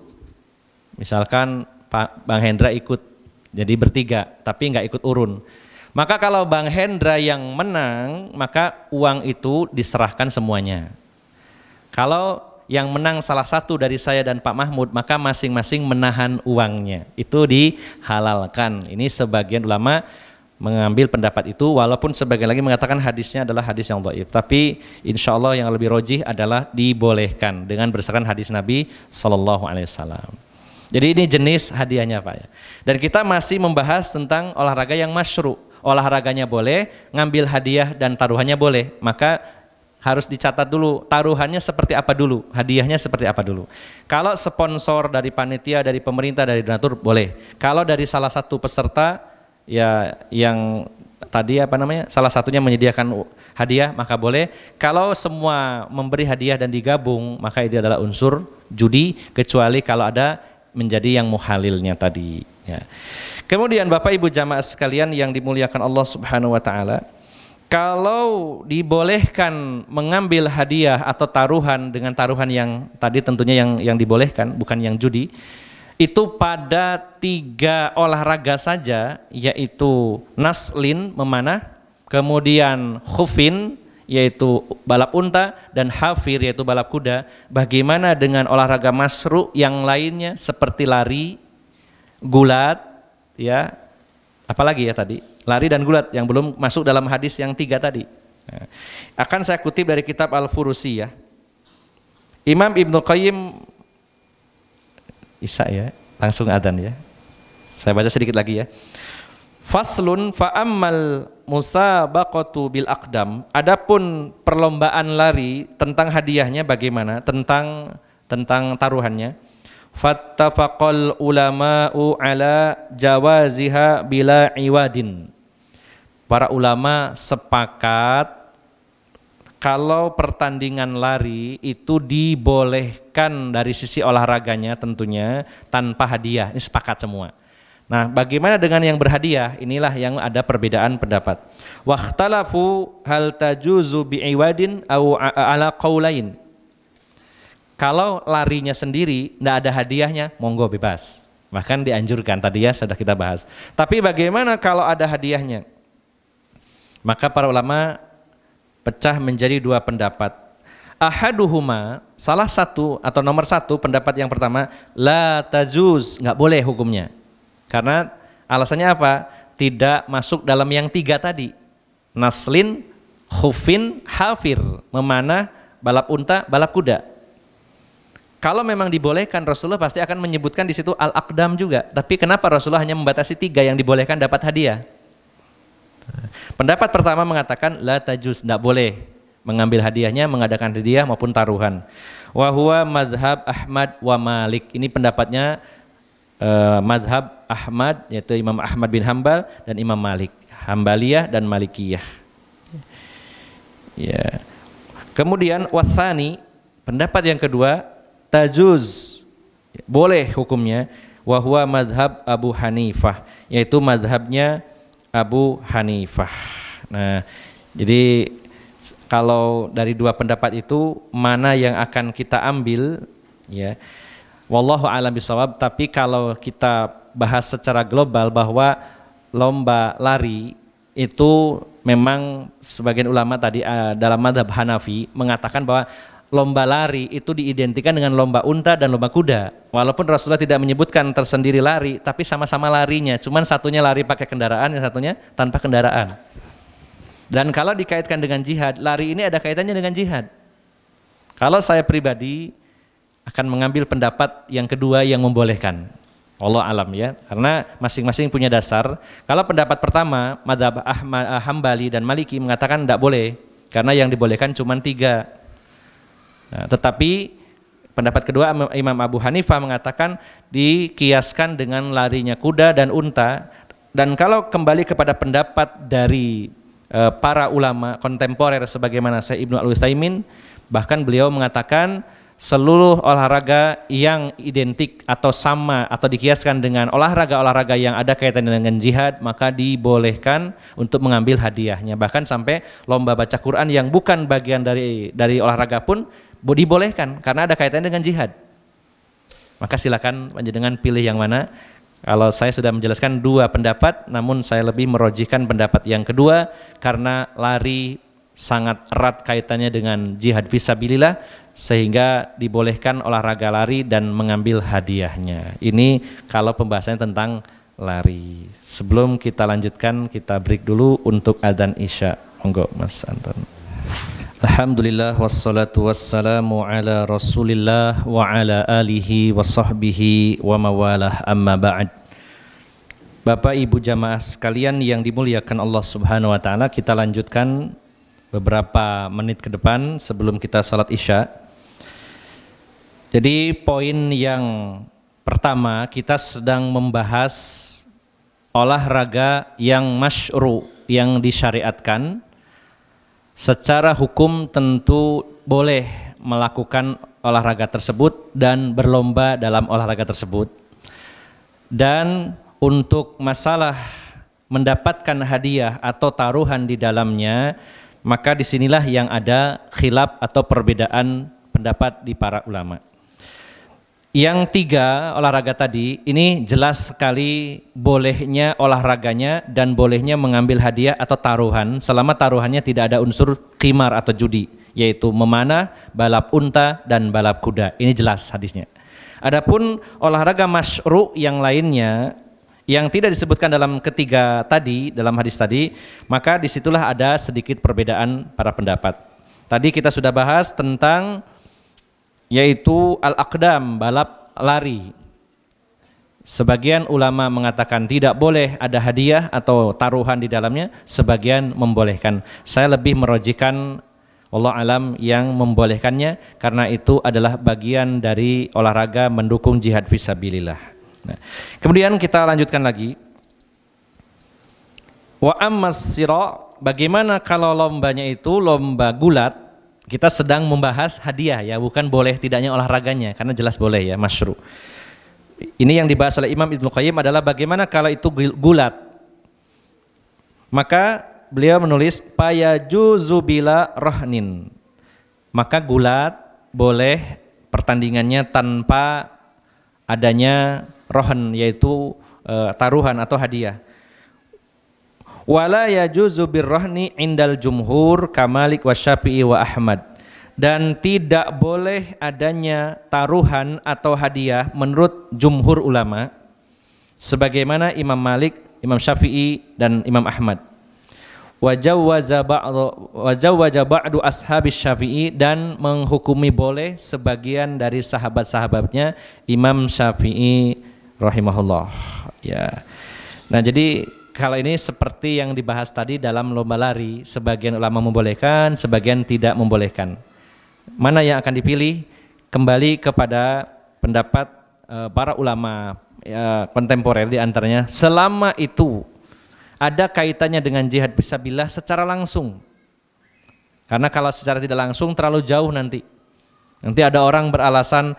Misalkan Pak Bang Hendra ikut, jadi bertiga, tapi nggak ikut urun. Maka kalau Bang Hendra yang menang, maka uang itu diserahkan semuanya. Kalau yang menang salah satu dari saya dan Pak Mahmud, maka masing-masing menahan uangnya. Itu dihalalkan. Ini sebagian ulama mengambil pendapat itu, walaupun sebagian lagi mengatakan hadisnya adalah hadis yang dhaif. Tapi insya Allah yang lebih rojih adalah dibolehkan dengan berdasarkan hadis Nabi SAW. Jadi ini jenis hadiahnya Pak ya. Dan kita masih membahas tentang olahraga yang masyru'. Olahraganya boleh, ngambil hadiah dan taruhannya boleh. Maka harus dicatat dulu taruhannya seperti apa dulu, hadiahnya seperti apa dulu. Kalau sponsor dari panitia, dari pemerintah, dari donatur boleh. Kalau dari salah satu peserta ya yang tadi salah satunya menyediakan hadiah, maka boleh. Kalau semua memberi hadiah dan digabung, maka ini adalah unsur judi, kecuali kalau ada menjadi yang muhalilnya tadi ya. Kemudian Bapak Ibu jamaah sekalian yang dimuliakan Allah Subhanahu wa taala, kalau dibolehkan mengambil hadiah atau taruhan dengan taruhan yang tadi tentunya yang dibolehkan, bukan yang judi, itu pada 3 olahraga saja, yaitu naslin memanah, kemudian khufin yaitu balap unta, dan hafir yaitu balap kuda. Bagaimana dengan olahraga masyru' yang lainnya seperti lari, gulat ya, apalagi ya tadi, lari dan gulat yang belum masuk dalam hadis yang 3 tadi. Nah, akan saya kutip dari kitab Al-Furusi ya. Imam Ibnu Qayyim, Isa ya, langsung adzan ya. Saya baca sedikit lagi ya. Faslun fa'ammal musabaqatu bil aqdam. Adapun perlombaan lari, tentang hadiahnya bagaimana, tentang taruhannya. Fattafaqal ulama'u ala jawaziha bila iwadin. Para ulama sepakat kalau pertandingan lari itu dibolehkan dari sisi olahraganya tentunya tanpa hadiah. Ini sepakat semua. Nah, bagaimana dengan yang berhadiah? Inilah yang ada perbedaan pendapat. Wakhtalafu hal tajuzu bi'iwadin au ala qaulain. Kalau larinya sendiri tidak ada hadiahnya, monggo bebas. Bahkan dianjurkan, tadi ya sudah kita bahas. Tapi bagaimana kalau ada hadiahnya? Maka para ulama pecah menjadi 2 pendapat. Ahaduhuma, salah satu atau nomor 1 pendapat yang pertama, la tajuz, enggak boleh hukumnya. Karena alasannya apa? Tidak masuk dalam yang 3 tadi. Naslin, khufin, hafir, memanah, balap unta, balap kuda. Kalau memang dibolehkan, Rasulullah pasti akan menyebutkan di situ al-aqdam juga. Tapi kenapa Rasulullah hanya membatasi 3 yang dibolehkan dapat hadiah? Pendapat pertama mengatakan la tajuz, tidak boleh mengambil hadiahnya, mengadakan hadiah maupun taruhan. Wa huwa madhab Ahmad wa Malik. Ini pendapatnya madhab Ahmad, yaitu Imam Ahmad bin Hambal dan Imam Malik, Hambaliyah dan Malikiyah. Ya. Kemudian wathani, pendapat yang kedua, tajuz, boleh hukumnya, wa huwa madhab Abu Hanifah, yaitu madhabnya Abu Hanifah. Nah, jadi kalau dari 2 pendapat itu mana yang akan kita ambil, ya, wallahu a'lam bishawab. Tapi kalau kita bahas secara global bahwa lomba lari itu memang sebagian ulama tadi dalam madhab Hanafi mengatakan bahwa lomba lari itu diidentikan dengan lomba unta dan lomba kuda. Walaupun Rasulullah tidak menyebutkan tersendiri lari, tapi sama-sama larinya. Cuman satunya lari pakai kendaraan, yang satunya tanpa kendaraan. Dan kalau dikaitkan dengan jihad, lari ini ada kaitannya dengan jihad. Kalau saya pribadi akan mengambil pendapat yang kedua yang membolehkan. Allah alam ya, karena masing-masing punya dasar. Kalau pendapat pertama, madhab Ahmad, Hambali dan Maliki mengatakan tidak boleh, karena yang dibolehkan cuma 3. Nah, tetapi pendapat kedua Imam Abu Hanifah mengatakan dikiaskan dengan larinya kuda dan unta. Dan kalau kembali kepada pendapat dari para ulama kontemporer sebagaimana Syekh Ibnu Al-Utsaimin, bahkan beliau mengatakan seluruh olahraga yang identik atau sama atau dikiaskan dengan olahraga-olahraga yang ada kaitannya dengan jihad, maka dibolehkan untuk mengambil hadiahnya. Bahkan sampai lomba baca Quran yang bukan bagian dari olahraga pun dibolehkan karena ada kaitannya dengan jihad. Maka silakan panjenengan pilih yang mana. Kalau saya sudah menjelaskan 2 pendapat, namun saya lebih merojihkan pendapat yang kedua karena lari sangat erat kaitannya dengan jihad fisabilillah, sehingga dibolehkan olahraga lari dan mengambil hadiahnya. Ini kalau pembahasannya tentang lari. Sebelum kita lanjutkan, kita break dulu untuk adzan Isya. Monggo Mas Anton. Alhamdulillah wassalatu wassalamu ala Rasulillah wa ala alihi wa sahbihi wa mawalah, amma ba'd. Bapak Ibu jamaah sekalian yang dimuliakan Allah Subhanahu wa taala, kita lanjutkan beberapa menit ke depan sebelum kita salat Isya. Jadi poin yang pertama, kita sedang membahas olahraga yang masyru', yang disyariatkan. Secara hukum tentu boleh melakukan olahraga tersebut dan berlomba dalam olahraga tersebut. Dan untuk masalah mendapatkan hadiah atau taruhan di dalamnya, maka disinilah yang ada khilaf atau perbedaan pendapat di para ulama. Yang 3 olahraga tadi, ini jelas sekali bolehnya olahraganya dan bolehnya mengambil hadiah atau taruhan selama taruhannya tidak ada unsur qimar atau judi, yaitu memanah, balap unta dan balap kuda. Ini jelas hadisnya. Adapun olahraga masyru' yang lainnya yang tidak disebutkan dalam ketiga tadi, dalam hadis tadi, maka disitulah ada sedikit perbedaan para pendapat. Tadi kita sudah bahas tentang yaitu al-aqdam, balap lari. Sebagian ulama mengatakan tidak boleh ada hadiah atau taruhan di dalamnya, sebagian membolehkan. Saya lebih merojihkan Allah alam yang membolehkannya karena itu adalah bagian dari olahraga mendukung jihad fisabilillah. Nah, kemudian kita lanjutkan lagi. Wa ammas sira, bagaimana kalau lombanya itu lomba gulat? Kita sedang membahas hadiah ya, bukan boleh tidaknya olahraganya, karena jelas boleh ya, masyru'. Ini yang dibahas oleh Imam Ibnu Qayyim adalah bagaimana kalau itu gulat. Maka beliau menulis payajuzu bila rahnin. Maka gulat boleh pertandingannya tanpa adanya rohan, yaitu taruhan atau hadiah. Wala yajuzu birrahni indal jumhur kamalik wa Syafi'i wa Ahmad. Dan tidak boleh adanya taruhan atau hadiah menurut jumhur ulama sebagaimana Imam Malik, Imam Syafi'i dan Imam Ahmad. Wajawwaja ba'du ashabis Syafi'i, dan menghukumi boleh sebagian dari sahabat-sahabatnya Imam Syafi'i rahimahullah. Ya. Nah, jadi kalau ini seperti yang dibahas tadi dalam lomba lari, sebagian ulama membolehkan, sebagian tidak membolehkan. Mana yang akan dipilih? Kembali kepada pendapat para ulama kontemporer, di antaranya selama itu ada kaitannya dengan jihad fisabilillah secara langsung. Karena kalau secara tidak langsung terlalu jauh nanti ada orang beralasan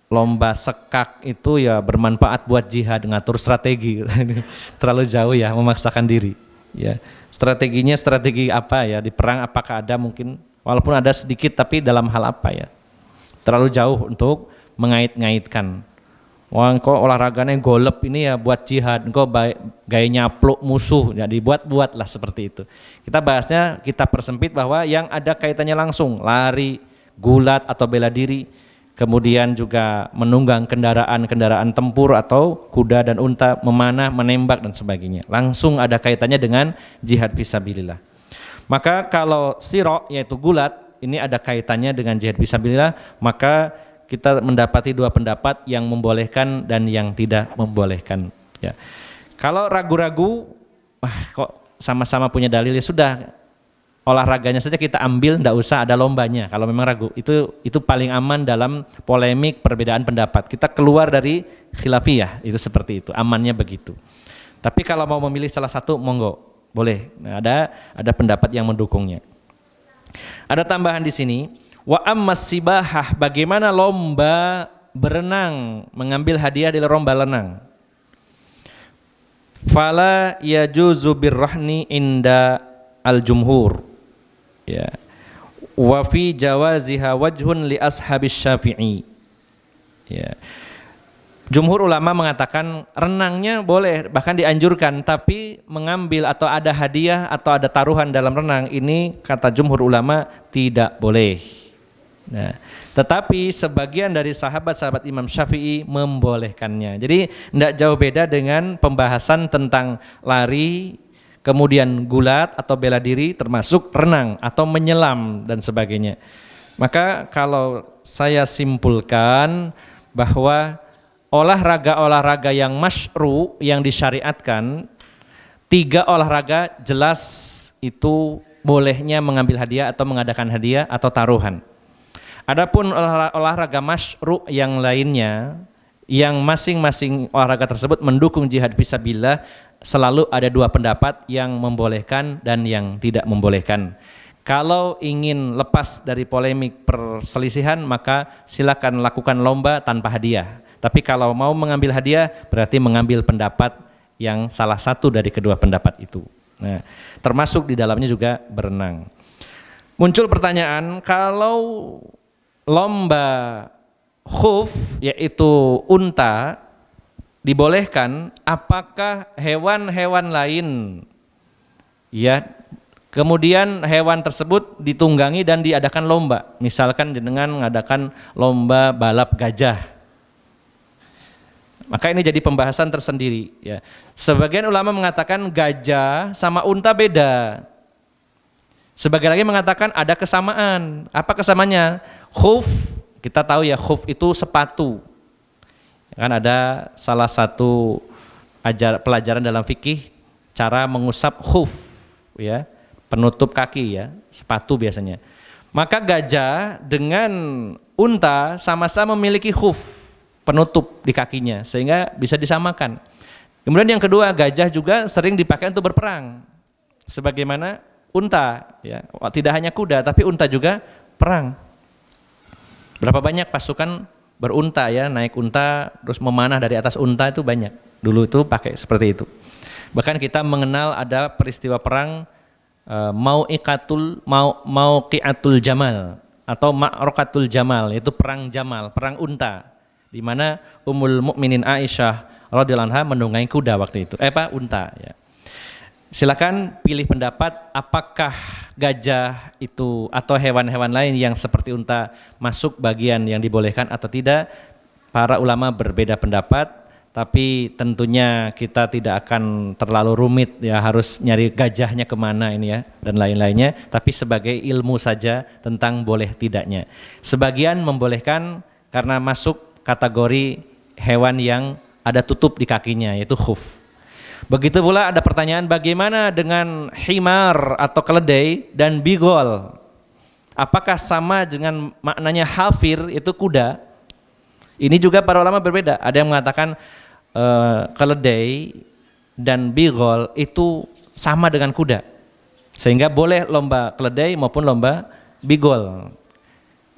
lomba sekak itu ya bermanfaat buat jihad, ngatur strategi. Terlalu jauh ya, memaksakan diri ya. Strateginya strategi apa ya, di perang apakah ada, mungkin walaupun ada sedikit tapi dalam hal apa ya, terlalu jauh untuk mengait-ngaitkan. Wah, engkau olahraganya golep ini ya buat jihad, engkau gaya nyapluk musuh, ya dibuat-buat lah seperti itu. Kita bahasnya, kita persempit bahwa yang ada kaitannya langsung, lari, gulat atau bela diri, kemudian juga menunggang kendaraan tempur atau kuda dan unta, memanah, menembak dan sebagainya. Langsung ada kaitannya dengan jihad fisabilillah. Maka kalau siro, yaitu gulat, ini ada kaitannya dengan jihad fisabilillah, maka kita mendapati dua pendapat yang membolehkan dan yang tidak membolehkan. Ya. Kalau ragu-ragu, kok sama-sama punya dalil, ya sudah, olahraganya saja kita ambil, tidak usah ada lombanya. Kalau memang ragu, itu paling aman dalam polemik perbedaan pendapat. Kita keluar dari khilafiyah, itu seperti itu, amannya begitu. Tapi kalau mau memilih salah satu, monggo, boleh. Nah, ada pendapat yang mendukungnya. Ada tambahan di sini. Wa ammas sibahah, bagaimana lomba berenang, mengambil hadiah di lomba renang. Fala yajuzu birrahni inda al-jumhur. Ya. Wa fi jawaziha wajhun li ashabis Syafi'i. Ya. Jumhur ulama mengatakan renangnya boleh, bahkan dianjurkan, tapi mengambil atau ada hadiah atau ada taruhan dalam renang ini kata jumhur ulama tidak boleh. Nah, tetapi sebagian dari sahabat-sahabat Imam Syafi'i membolehkannya. Jadi tidak jauh beda dengan pembahasan tentang lari, kemudian gulat atau bela diri, termasuk renang atau menyelam dan sebagainya. Maka kalau saya simpulkan bahwa olahraga-olahraga yang masyru', yang disyariatkan, 3 olahraga jelas itu bolehnya mengambil hadiah atau mengadakan hadiah atau taruhan. Adapun olahraga masyru' yang lainnya, yang masing-masing olahraga tersebut mendukung jihad fisabilillah, selalu ada 2 pendapat yang membolehkan dan yang tidak membolehkan. Kalau ingin lepas dari polemik perselisihan, maka silakan lakukan lomba tanpa hadiah. Tapi kalau mau mengambil hadiah, berarti mengambil pendapat yang salah satu dari kedua pendapat itu. Nah, termasuk di dalamnya juga berenang. Muncul pertanyaan, kalau lomba khuf, yaitu unta, dibolehkan, apakah hewan-hewan lain ya kemudian hewan tersebut ditunggangi dan diadakan lomba? Misalkan jenengan mengadakan lomba balap gajah, maka ini jadi pembahasan tersendiri ya. Sebagian ulama mengatakan gajah sama unta beda. Sebagian lagi mengatakan ada kesamaan. Apa kesamaannya? Khuf, kita tahu ya, khuf itu sepatu. Kan ada salah satu pelajaran dalam fikih, cara mengusap khuf ya, penutup kaki ya, sepatu biasanya. Maka gajah dengan unta sama-sama memiliki khuf, penutup di kakinya, sehingga bisa disamakan. Kemudian yang kedua, gajah juga sering dipakai untuk berperang, sebagaimana unta ya. Tidak hanya kuda, tapi unta juga perang. Berapa banyak pasukan berunta ya, naik unta terus memanah dari atas unta, itu banyak. Dulu itu pakai seperti itu. Bahkan kita mengenal ada peristiwa perang Mauqiatul Jamal atau Ma'rakatul Jamal, yaitu perang Jamal, perang unta, di mana Ummul Mukminin Aisyah radhiyallahu anha menunggangi kuda waktu itu, unta ya. Silakan pilih pendapat, apakah gajah itu atau hewan-hewan lain yang seperti unta masuk bagian yang dibolehkan atau tidak. Para ulama berbeda pendapat, tapi tentunya kita tidak akan terlalu rumit ya harus nyari gajahnya kemana ini ya dan lain-lainnya, tapi sebagai ilmu saja tentang boleh tidaknya. Sebagian membolehkan karena masuk kategori hewan yang ada tutup di kakinya, yaitu khuf. Begitu pula ada pertanyaan, bagaimana dengan himar atau keledai dan bigol? Apakah sama dengan maknanya hafir, itu kuda? Ini juga para ulama berbeda. Ada yang mengatakan keledai dan bigol itu sama dengan kuda, sehingga boleh lomba keledai maupun lomba bigol.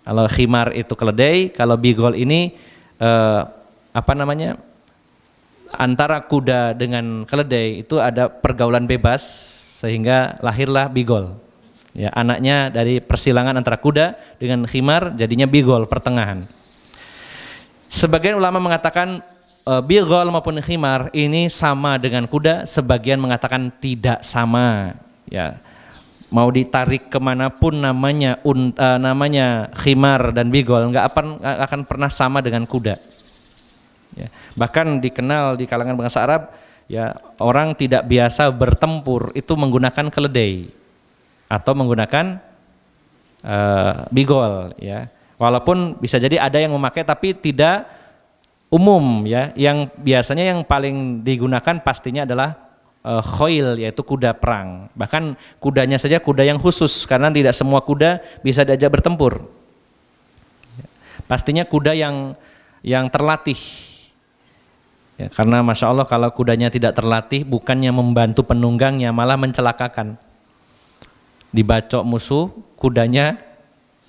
Kalau khimar itu keledai, kalau bigol ini antara kuda dengan keledai itu ada pergaulan bebas sehingga lahirlah bigol. Ya, anaknya dari persilangan antara kuda dengan khimar jadinya bigol pertengahan. Sebagian ulama mengatakan bigol maupun khimar ini sama dengan kuda, sebagian mengatakan tidak sama. Ya, mau ditarik kemanapun namanya khimar dan bigol nggak akan pernah sama dengan kuda. Ya, bahkan dikenal di kalangan bangsa Arab, ya orang tidak biasa bertempur itu menggunakan keledai atau menggunakan bigol. Ya, walaupun bisa jadi ada yang memakai tapi tidak umum ya, yang biasanya yang paling digunakan pastinya adalah khoil, yaitu kuda perang. Bahkan kudanya saja kuda yang khusus karena tidak semua kuda bisa diajak bertempur. Pastinya kuda yang terlatih. Ya, karena masya Allah kalau kudanya tidak terlatih bukannya membantu penunggangnya malah mencelakakan. Dibacok musuh, kudanya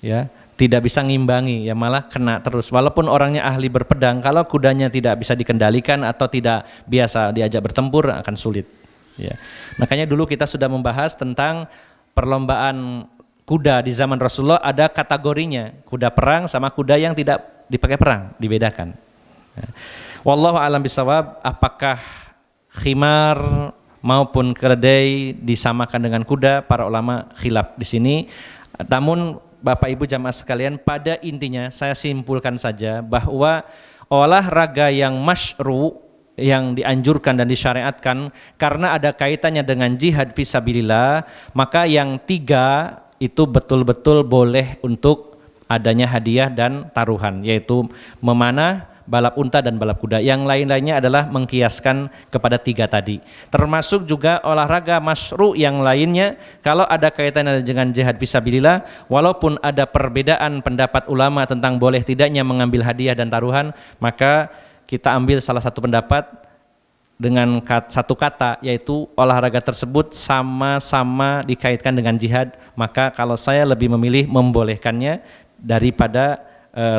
ya tidak bisa ngimbangi, ya malah kena terus. Walaupun orangnya ahli berpedang, kalau kudanya tidak bisa dikendalikan atau tidak biasa diajak bertempur akan sulit. Ya. Makanya dulu kita sudah membahas tentang perlombaan kuda di zaman Rasulullah, ada kategorinya, kuda perang sama kuda yang tidak dipakai perang, dibedakan. Ya. Wallahu a'lam bishawab, apakah khimar maupun keledai disamakan dengan kuda, para ulama khilaf di sini. Namun Bapak Ibu jamaah sekalian, pada intinya saya simpulkan saja bahwa olahraga yang masyru', yang dianjurkan dan disyariatkan karena ada kaitannya dengan jihad fisabilillah, maka yang tiga itu betul-betul boleh untuk adanya hadiah dan taruhan, yaitu memanah, balap unta dan balap kuda. Yang lain-lainnya adalah mengkiaskan kepada tiga tadi. Termasuk juga olahraga masyru' yang lainnya kalau ada kaitannya dengan jihad fisabilillah, walaupun ada perbedaan pendapat ulama tentang boleh tidaknya mengambil hadiah dan taruhan, maka kita ambil salah satu pendapat dengan satu kata, yaitu olahraga tersebut sama-sama dikaitkan dengan jihad. Maka kalau saya lebih memilih membolehkannya daripada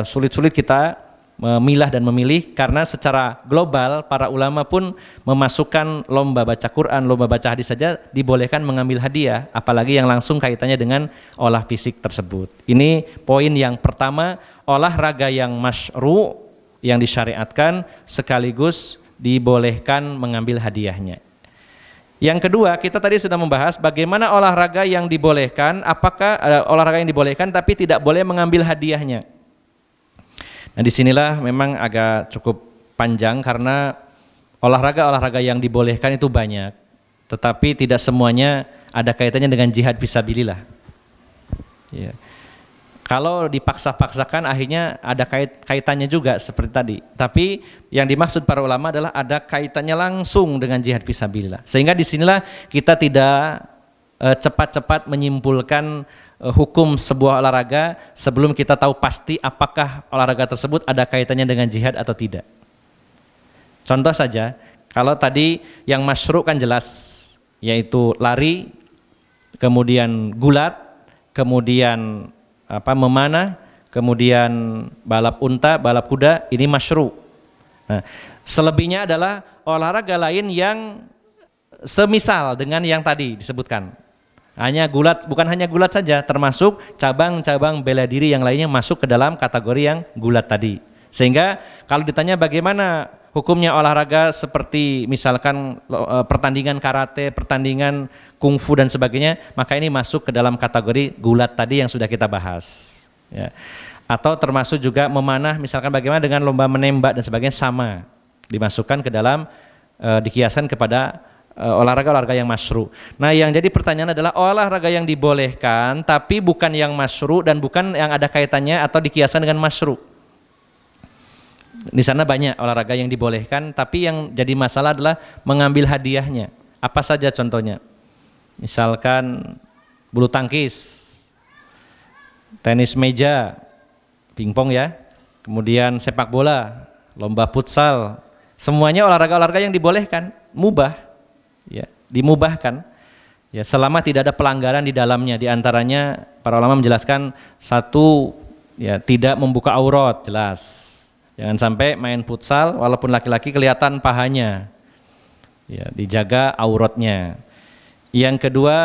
sulit-sulit kita memilah dan memilih, karena secara global para ulama pun memasukkan lomba baca Quran, lomba baca hadis saja dibolehkan mengambil hadiah, apalagi yang langsung kaitannya dengan olah fisik tersebut. Ini poin yang pertama, olahraga yang masyru' yang disyariatkan sekaligus dibolehkan mengambil hadiahnya. Yang kedua, kita tadi sudah membahas bagaimana olahraga yang dibolehkan, apakah olahraga yang dibolehkan tapi tidak boleh mengambil hadiahnya. Nah, disinilah memang agak cukup panjang karena olahraga-olahraga yang dibolehkan itu banyak, tetapi tidak semuanya ada kaitannya dengan jihad fisabilillah. Ya. Kalau dipaksa-paksakan akhirnya ada kaitannya juga seperti tadi. Tapi yang dimaksud para ulama adalah ada kaitannya langsung dengan jihad fisabilillah. Sehingga disinilah kita tidak cepat-cepat menyimpulkan hukum sebuah olahraga sebelum kita tahu pasti apakah olahraga tersebut ada kaitannya dengan jihad atau tidak. Contoh saja, kalau tadi yang masyru' kan jelas, yaitu lari, kemudian gulat, kemudian memanah, kemudian balap unta, balap kuda, ini masyru'. Nah, selebihnya adalah olahraga lain yang semisal dengan yang tadi disebutkan. Hanya gulat, bukan hanya gulat saja, termasuk cabang-cabang bela diri yang lainnya masuk ke dalam kategori yang gulat tadi. Sehingga kalau ditanya bagaimana hukumnya olahraga seperti misalkan pertandingan karate, pertandingan kungfu dan sebagainya, maka ini masuk ke dalam kategori gulat tadi yang sudah kita bahas. Ya. Atau termasuk juga memanah, misalkan bagaimana dengan lomba menembak dan sebagainya, sama. dimasukkan ke dalam dikiaskan kepada olahraga-olahraga yang masyru'. Nah, yang jadi pertanyaan adalah olahraga yang dibolehkan tapi bukan yang masyru' dan bukan yang ada kaitannya atau dikiaskan dengan masyru'. Di sana banyak olahraga yang dibolehkan tapi yang jadi masalah adalah mengambil hadiahnya. Apa saja contohnya? Misalkan bulu tangkis, tenis meja, pingpong ya, kemudian sepak bola, lomba futsal, semuanya olahraga-olahraga yang dibolehkan, mubah, ya, dimubahkan, ya, selama tidak ada pelanggaran di dalamnya. Di antaranya para ulama menjelaskan satu, ya, tidak membuka aurat, jelas, jangan sampai main futsal walaupun laki-laki kelihatan pahanya, ya, dijaga auratnya. Yang kedua,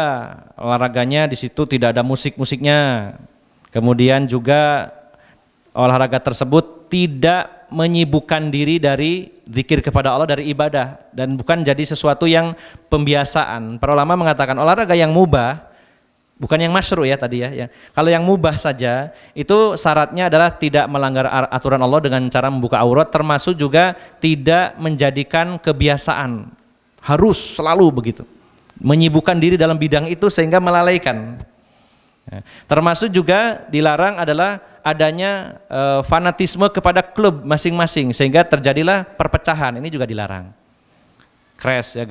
olahraganya di situ tidak ada musik-musiknya. Kemudian juga olahraga tersebut tidak menyibukkan diri dari zikir kepada Allah, dari ibadah, dan bukan jadi sesuatu yang pembiasaan. Para ulama mengatakan olahraga yang mubah, bukan yang masyru' ya tadi ya. Kalau yang mubah saja itu syaratnya adalah tidak melanggar aturan Allah dengan cara membuka aurat, termasuk juga tidak menjadikan kebiasaan harus selalu begitu, menyibukkan diri dalam bidang itu sehingga melalaikan. Termasuk juga dilarang adalah adanya fanatisme kepada klub masing-masing sehingga terjadilah perpecahan. Ini juga dilarang. Crash ya,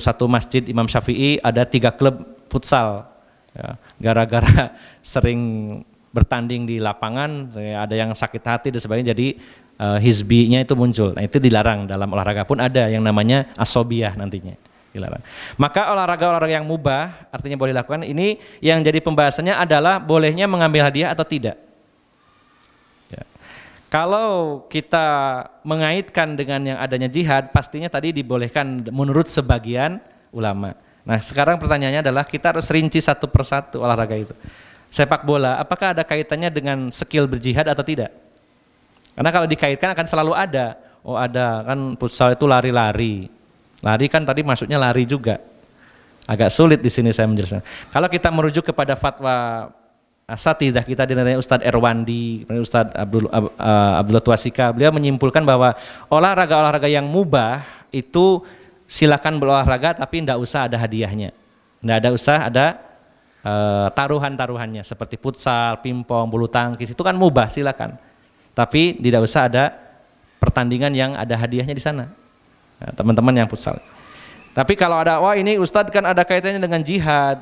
satu masjid Imam Syafi'i ada 3 klub futsal, ya, gara-gara sering bertanding di lapangan, ada yang sakit hati dan sebagainya, jadi hizbinya itu muncul. Nah, itu dilarang. Dalam olahraga pun ada yang namanya asobiyah nantinya. Dilarang. Maka olahraga-olahraga yang mubah artinya boleh dilakukan, ini yang jadi pembahasannya adalah bolehnya mengambil hadiah atau tidak. Ya. Kalau kita mengaitkan dengan yang adanya jihad, pastinya tadi dibolehkan menurut sebagian ulama. Nah, sekarang pertanyaannya adalah kita harus rinci satu persatu olahraga itu. Sepak bola, apakah ada kaitannya dengan skill berjihad atau tidak? Karena kalau dikaitkan akan selalu ada. Oh, ada, kan futsal itu lari-lari. Lari kan tadi maksudnya lari juga. Agak sulit di sini saya menjelaskan. Kalau kita merujuk kepada fatwa asatidzah kita dinamanya Ustadz Erwandi, Ustadz Abdullah Tuasika, beliau menyimpulkan bahwa olahraga-olahraga yang mubah itu silakan berolahraga tapi tidak usah ada hadiahnya. Tidak ada usah ada taruhan-taruhannya seperti futsal, pingpong, bulu tangkis, itu kan mubah, silakan. Tapi tidak usah ada pertandingan yang ada hadiahnya di sana. Nah, teman-teman yang futsal. Tapi kalau ada, wah ini Ustadz kan ada kaitannya dengan jihad.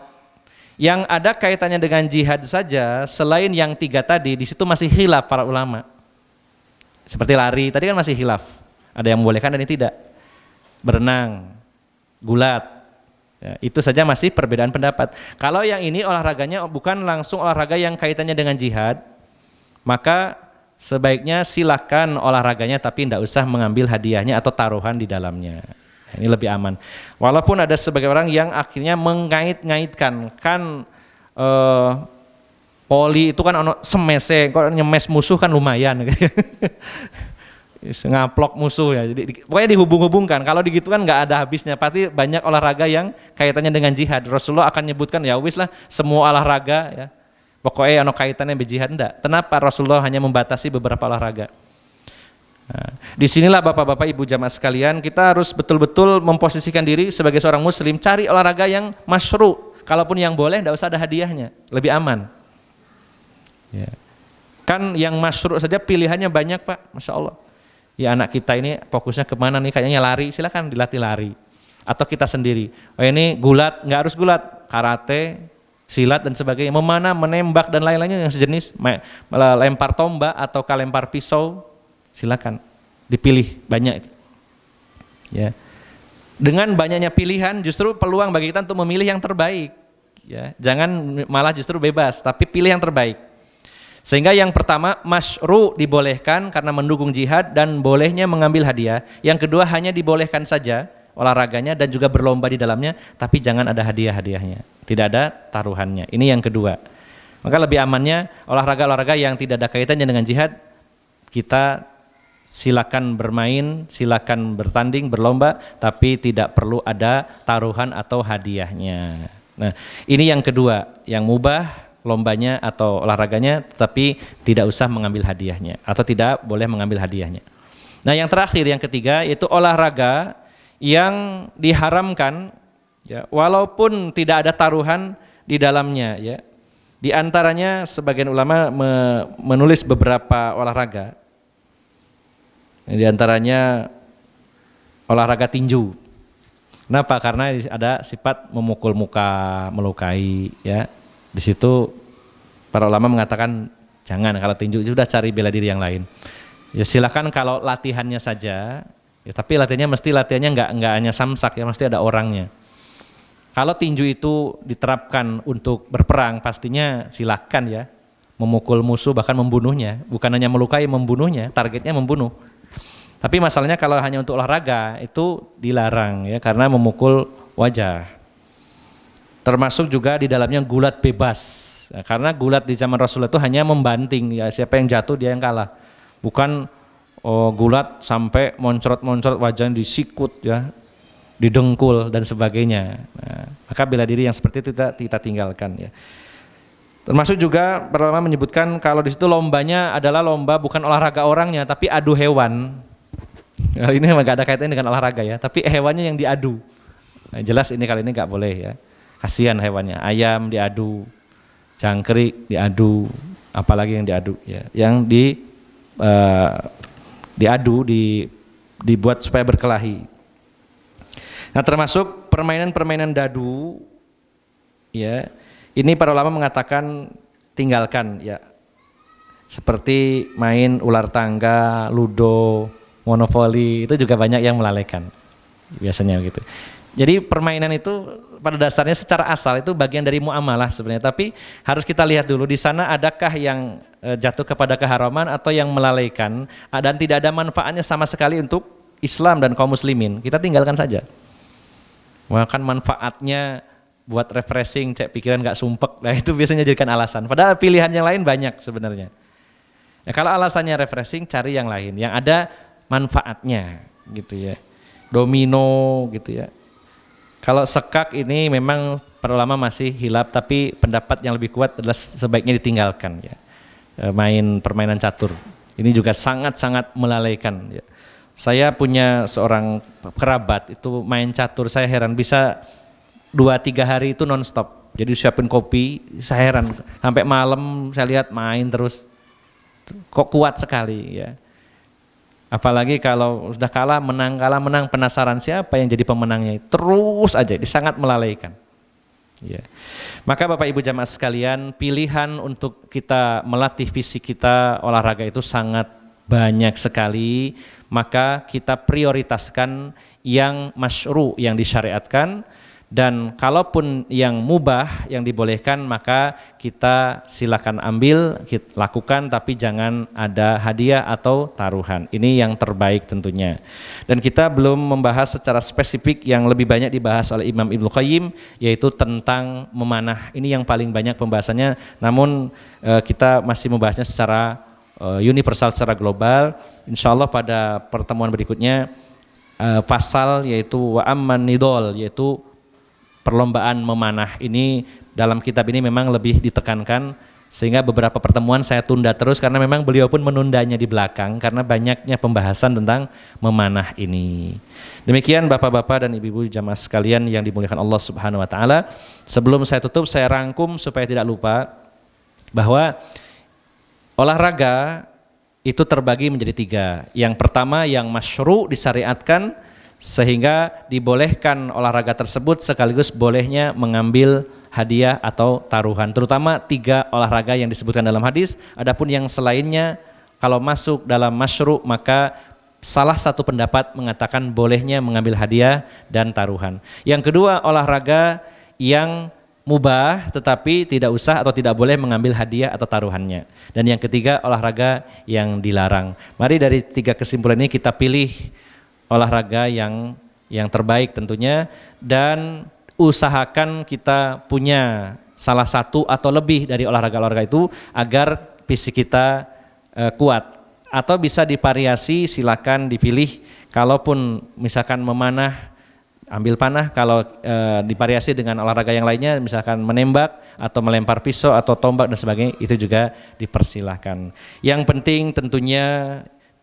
Yang ada kaitannya dengan jihad saja, selain yang 3 tadi, di situ masih khilaf para ulama. Seperti lari, tadi kan masih khilaf. Ada yang membolehkan dan yang tidak. Berenang, gulat, ya, itu saja masih perbedaan pendapat. Kalau yang ini olahraganya bukan langsung olahraga yang kaitannya dengan jihad, maka sebaiknya silakan olahraganya tapi tidak usah mengambil hadiahnya atau taruhan di dalamnya. Ini lebih aman. Walaupun ada sebagian orang yang akhirnya mengait-ngaitkan, kan poli itu kan ono semese, kok nyemes musuh kan lumayan. Ngaplok musuh ya. Jadi pokoknya dihubung-hubungkan. Kalau begitu kan nggak ada habisnya. Pasti banyak olahraga yang kaitannya dengan jihad. Rasulullah akan nyebutkan ya wis lah semua olahraga ya. Pokoknya ada kaitannya berjihad, enggak. Kenapa Rasulullah hanya membatasi beberapa olahraga? Nah, disinilah bapak-bapak ibu jamaah sekalian, kita harus betul-betul memposisikan diri sebagai seorang muslim, cari olahraga yang masyru'. Kalaupun yang boleh, enggak usah ada hadiahnya, lebih aman. Ya. Kan yang masyru' saja pilihannya banyak Pak, Masya Allah. Ya anak kita ini fokusnya kemana nih, kayaknya lari, silakan dilatih lari. Atau kita sendiri, oh ini gulat, enggak harus gulat, karate, silat dan sebagainya, memanah, menembak dan lain-lainnya yang sejenis, lempar tombak atau lempar pisau, silakan dipilih banyak itu. Ya. Dengan banyaknya pilihan justru peluang bagi kita untuk memilih yang terbaik. Ya. Jangan malah justru bebas, tapi pilih yang terbaik. Sehingga yang pertama masyru' dibolehkan karena mendukung jihad dan bolehnya mengambil hadiah. Yang kedua hanya dibolehkan saja olahraganya dan juga berlomba di dalamnya, tapi jangan ada hadiah-hadiahnya, tidak ada taruhannya. Ini yang kedua. Maka lebih amannya olahraga-olahraga yang tidak ada kaitannya dengan jihad, kita silakan bermain, silakan bertanding, berlomba, tapi tidak perlu ada taruhan atau hadiahnya. Nah, ini yang kedua, yang mubah lombanya atau olahraganya, tetapi tidak usah mengambil hadiahnya atau tidak boleh mengambil hadiahnya. Nah, yang terakhir, yang ketiga, yaitu olahraga yang diharamkan, ya, walaupun tidak ada taruhan di dalamnya, ya. Di antaranya sebagian ulama menulis beberapa olahraga. Di antaranya olahraga tinju. Kenapa? Karena ada sifat memukul muka, melukai, ya. Di situ para ulama mengatakan jangan, kalau tinju sudah cari bela diri yang lain. Ya silakan kalau latihannya saja, ya, tapi latihannya nggak hanya samsak, ya, mesti ada orangnya. Kalau tinju itu diterapkan untuk berperang, pastinya silakan, ya, memukul musuh bahkan membunuhnya, bukan hanya melukai, membunuhnya, targetnya membunuh. Tapi masalahnya kalau hanya untuk olahraga itu dilarang, ya, karena memukul wajah. Termasuk juga di dalamnya gulat bebas, ya, karena gulat di zaman Rasulullah itu hanya membanting, ya, siapa yang jatuh dia yang kalah, bukan gulat sampai moncrot-moncrot wajahnya disikut, ya, didengkul dan sebagainya. Nah, maka bela diri yang seperti itu kita tinggalkan, ya. Termasuk juga para ulama menyebutkan kalau di situ lombanya adalah lomba bukan olahraga orangnya tapi adu hewan. Nah, ini memang gak ada kaitannya dengan olahraga, ya, tapi hewannya yang diadu. Nah, jelas ini kali ini nggak boleh, ya. Kasihan hewannya, ayam diadu, jangkrik diadu, apalagi yang diadu, ya. Yang dibuat supaya berkelahi. Nah, termasuk permainan-permainan dadu, ya, ini para ulama mengatakan tinggalkan, ya, seperti main ular tangga, ludo, monopoli, itu juga banyak yang melalaikan biasanya gitu. Jadi permainan itu pada dasarnya secara asal itu bagian dari muamalah sebenarnya, tapi harus kita lihat dulu di sana adakah yang jatuh kepada keharaman atau yang melalaikan dan tidak ada manfaatnya sama sekali untuk Islam dan kaum muslimin, kita tinggalkan saja. Bahkan manfaatnya buat refreshing, cek pikiran nggak sumpek, nah itu biasanya jadikan alasan. Padahal pilihan yang lain banyak sebenarnya. Ya, kalau alasannya refreshing, cari yang lain, yang ada manfaatnya, gitu, ya. Domino, gitu, ya. Kalau sekak ini memang para ulama masih hilaf, tapi pendapat yang lebih kuat adalah sebaiknya ditinggalkan, ya. Main permainan catur, ini juga sangat-sangat melalaikan, ya. Saya punya seorang kerabat itu main catur, saya heran bisa 2-3 hari itu nonstop. Jadi siapin kopi, saya heran sampai malam saya lihat main terus. Kok kuat sekali, ya. Apalagi kalau sudah kalah menang, penasaran siapa yang jadi pemenangnya. Terus aja, sangat melalaikan. Ya. Maka Bapak Ibu jamaah sekalian, pilihan untuk kita melatih fisik kita, olahraga itu sangat banyak sekali, maka kita prioritaskan yang masyru', yang disyariatkan, dan kalaupun yang mubah, yang dibolehkan, maka kita silakan ambil, kita lakukan, tapi jangan ada hadiah atau taruhan. Ini yang terbaik tentunya. Dan kita belum membahas secara spesifik yang lebih banyak dibahas oleh Imam Ibnu Qayyim, yaitu tentang memanah. Ini yang paling banyak pembahasannya, namun kita masih membahasnya secara universal, secara global. Insya Allah pada pertemuan berikutnya pasal yaitu wa amman nidol, yaitu perlombaan memanah. Ini dalam kitab ini memang lebih ditekankan, sehingga beberapa pertemuan saya tunda terus karena memang beliau pun menundanya di belakang karena banyaknya pembahasan tentang memanah ini. Demikian Bapak-bapak dan Ibu-ibu jamaah sekalian yang dimuliakan Allah Subhanahu wa taala. Sebelum saya tutup, saya rangkum supaya tidak lupa bahwa olahraga itu terbagi menjadi 3. Yang pertama yang masyru', disyariatkan, sehingga dibolehkan olahraga tersebut sekaligus bolehnya mengambil hadiah atau taruhan, terutama 3 olahraga yang disebutkan dalam hadis. Adapun yang selainnya kalau masuk dalam masyru', maka salah satu pendapat mengatakan bolehnya mengambil hadiah dan taruhan. Yang kedua olahraga yang mubah tetapi tidak usah atau tidak boleh mengambil hadiah atau taruhannya. Dan yang ketiga olahraga yang dilarang. Mari dari 3 kesimpulan ini kita pilih olahraga yang terbaik tentunya, dan usahakan kita punya salah satu atau lebih dari olahraga-olahraga itu agar fisik kita kuat. Atau bisa divariasi, silakan dipilih. Kalaupun misalkan memanah, ambil panah. Kalau divariasi dengan olahraga yang lainnya, misalkan menembak atau melempar pisau atau tombak dan sebagainya, itu juga dipersilahkan. Yang penting tentunya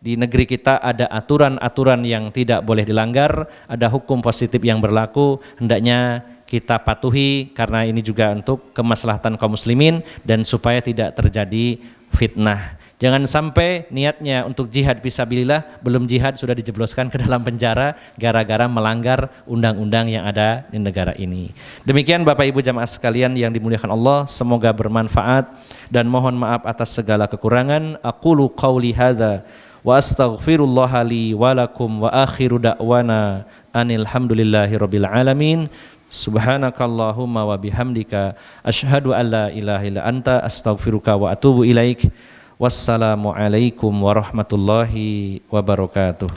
di negeri kita ada aturan-aturan yang tidak boleh dilanggar, ada hukum positif yang berlaku, hendaknya kita patuhi karena ini juga untuk kemaslahatan kaum muslimin dan supaya tidak terjadi fitnah. Jangan sampai niatnya untuk jihad fisabilillah, belum jihad sudah dijebloskan ke dalam penjara gara-gara melanggar undang-undang yang ada di negara ini. Demikian Bapak Ibu jamaah sekalian yang dimuliakan Allah, semoga bermanfaat dan mohon maaf atas segala kekurangan. Aqulu qauli hadza wa astaghfirullaha li wa lakum wa akhiru da'wana anil hamdulillahi rabbil alamin. Subhanakallahumma wa bihamdika asyhadu an la ilaha illa anta astaghfiruka wa atubu ilaik. Wassalamualaikum warahmatullahi wabarakatuh.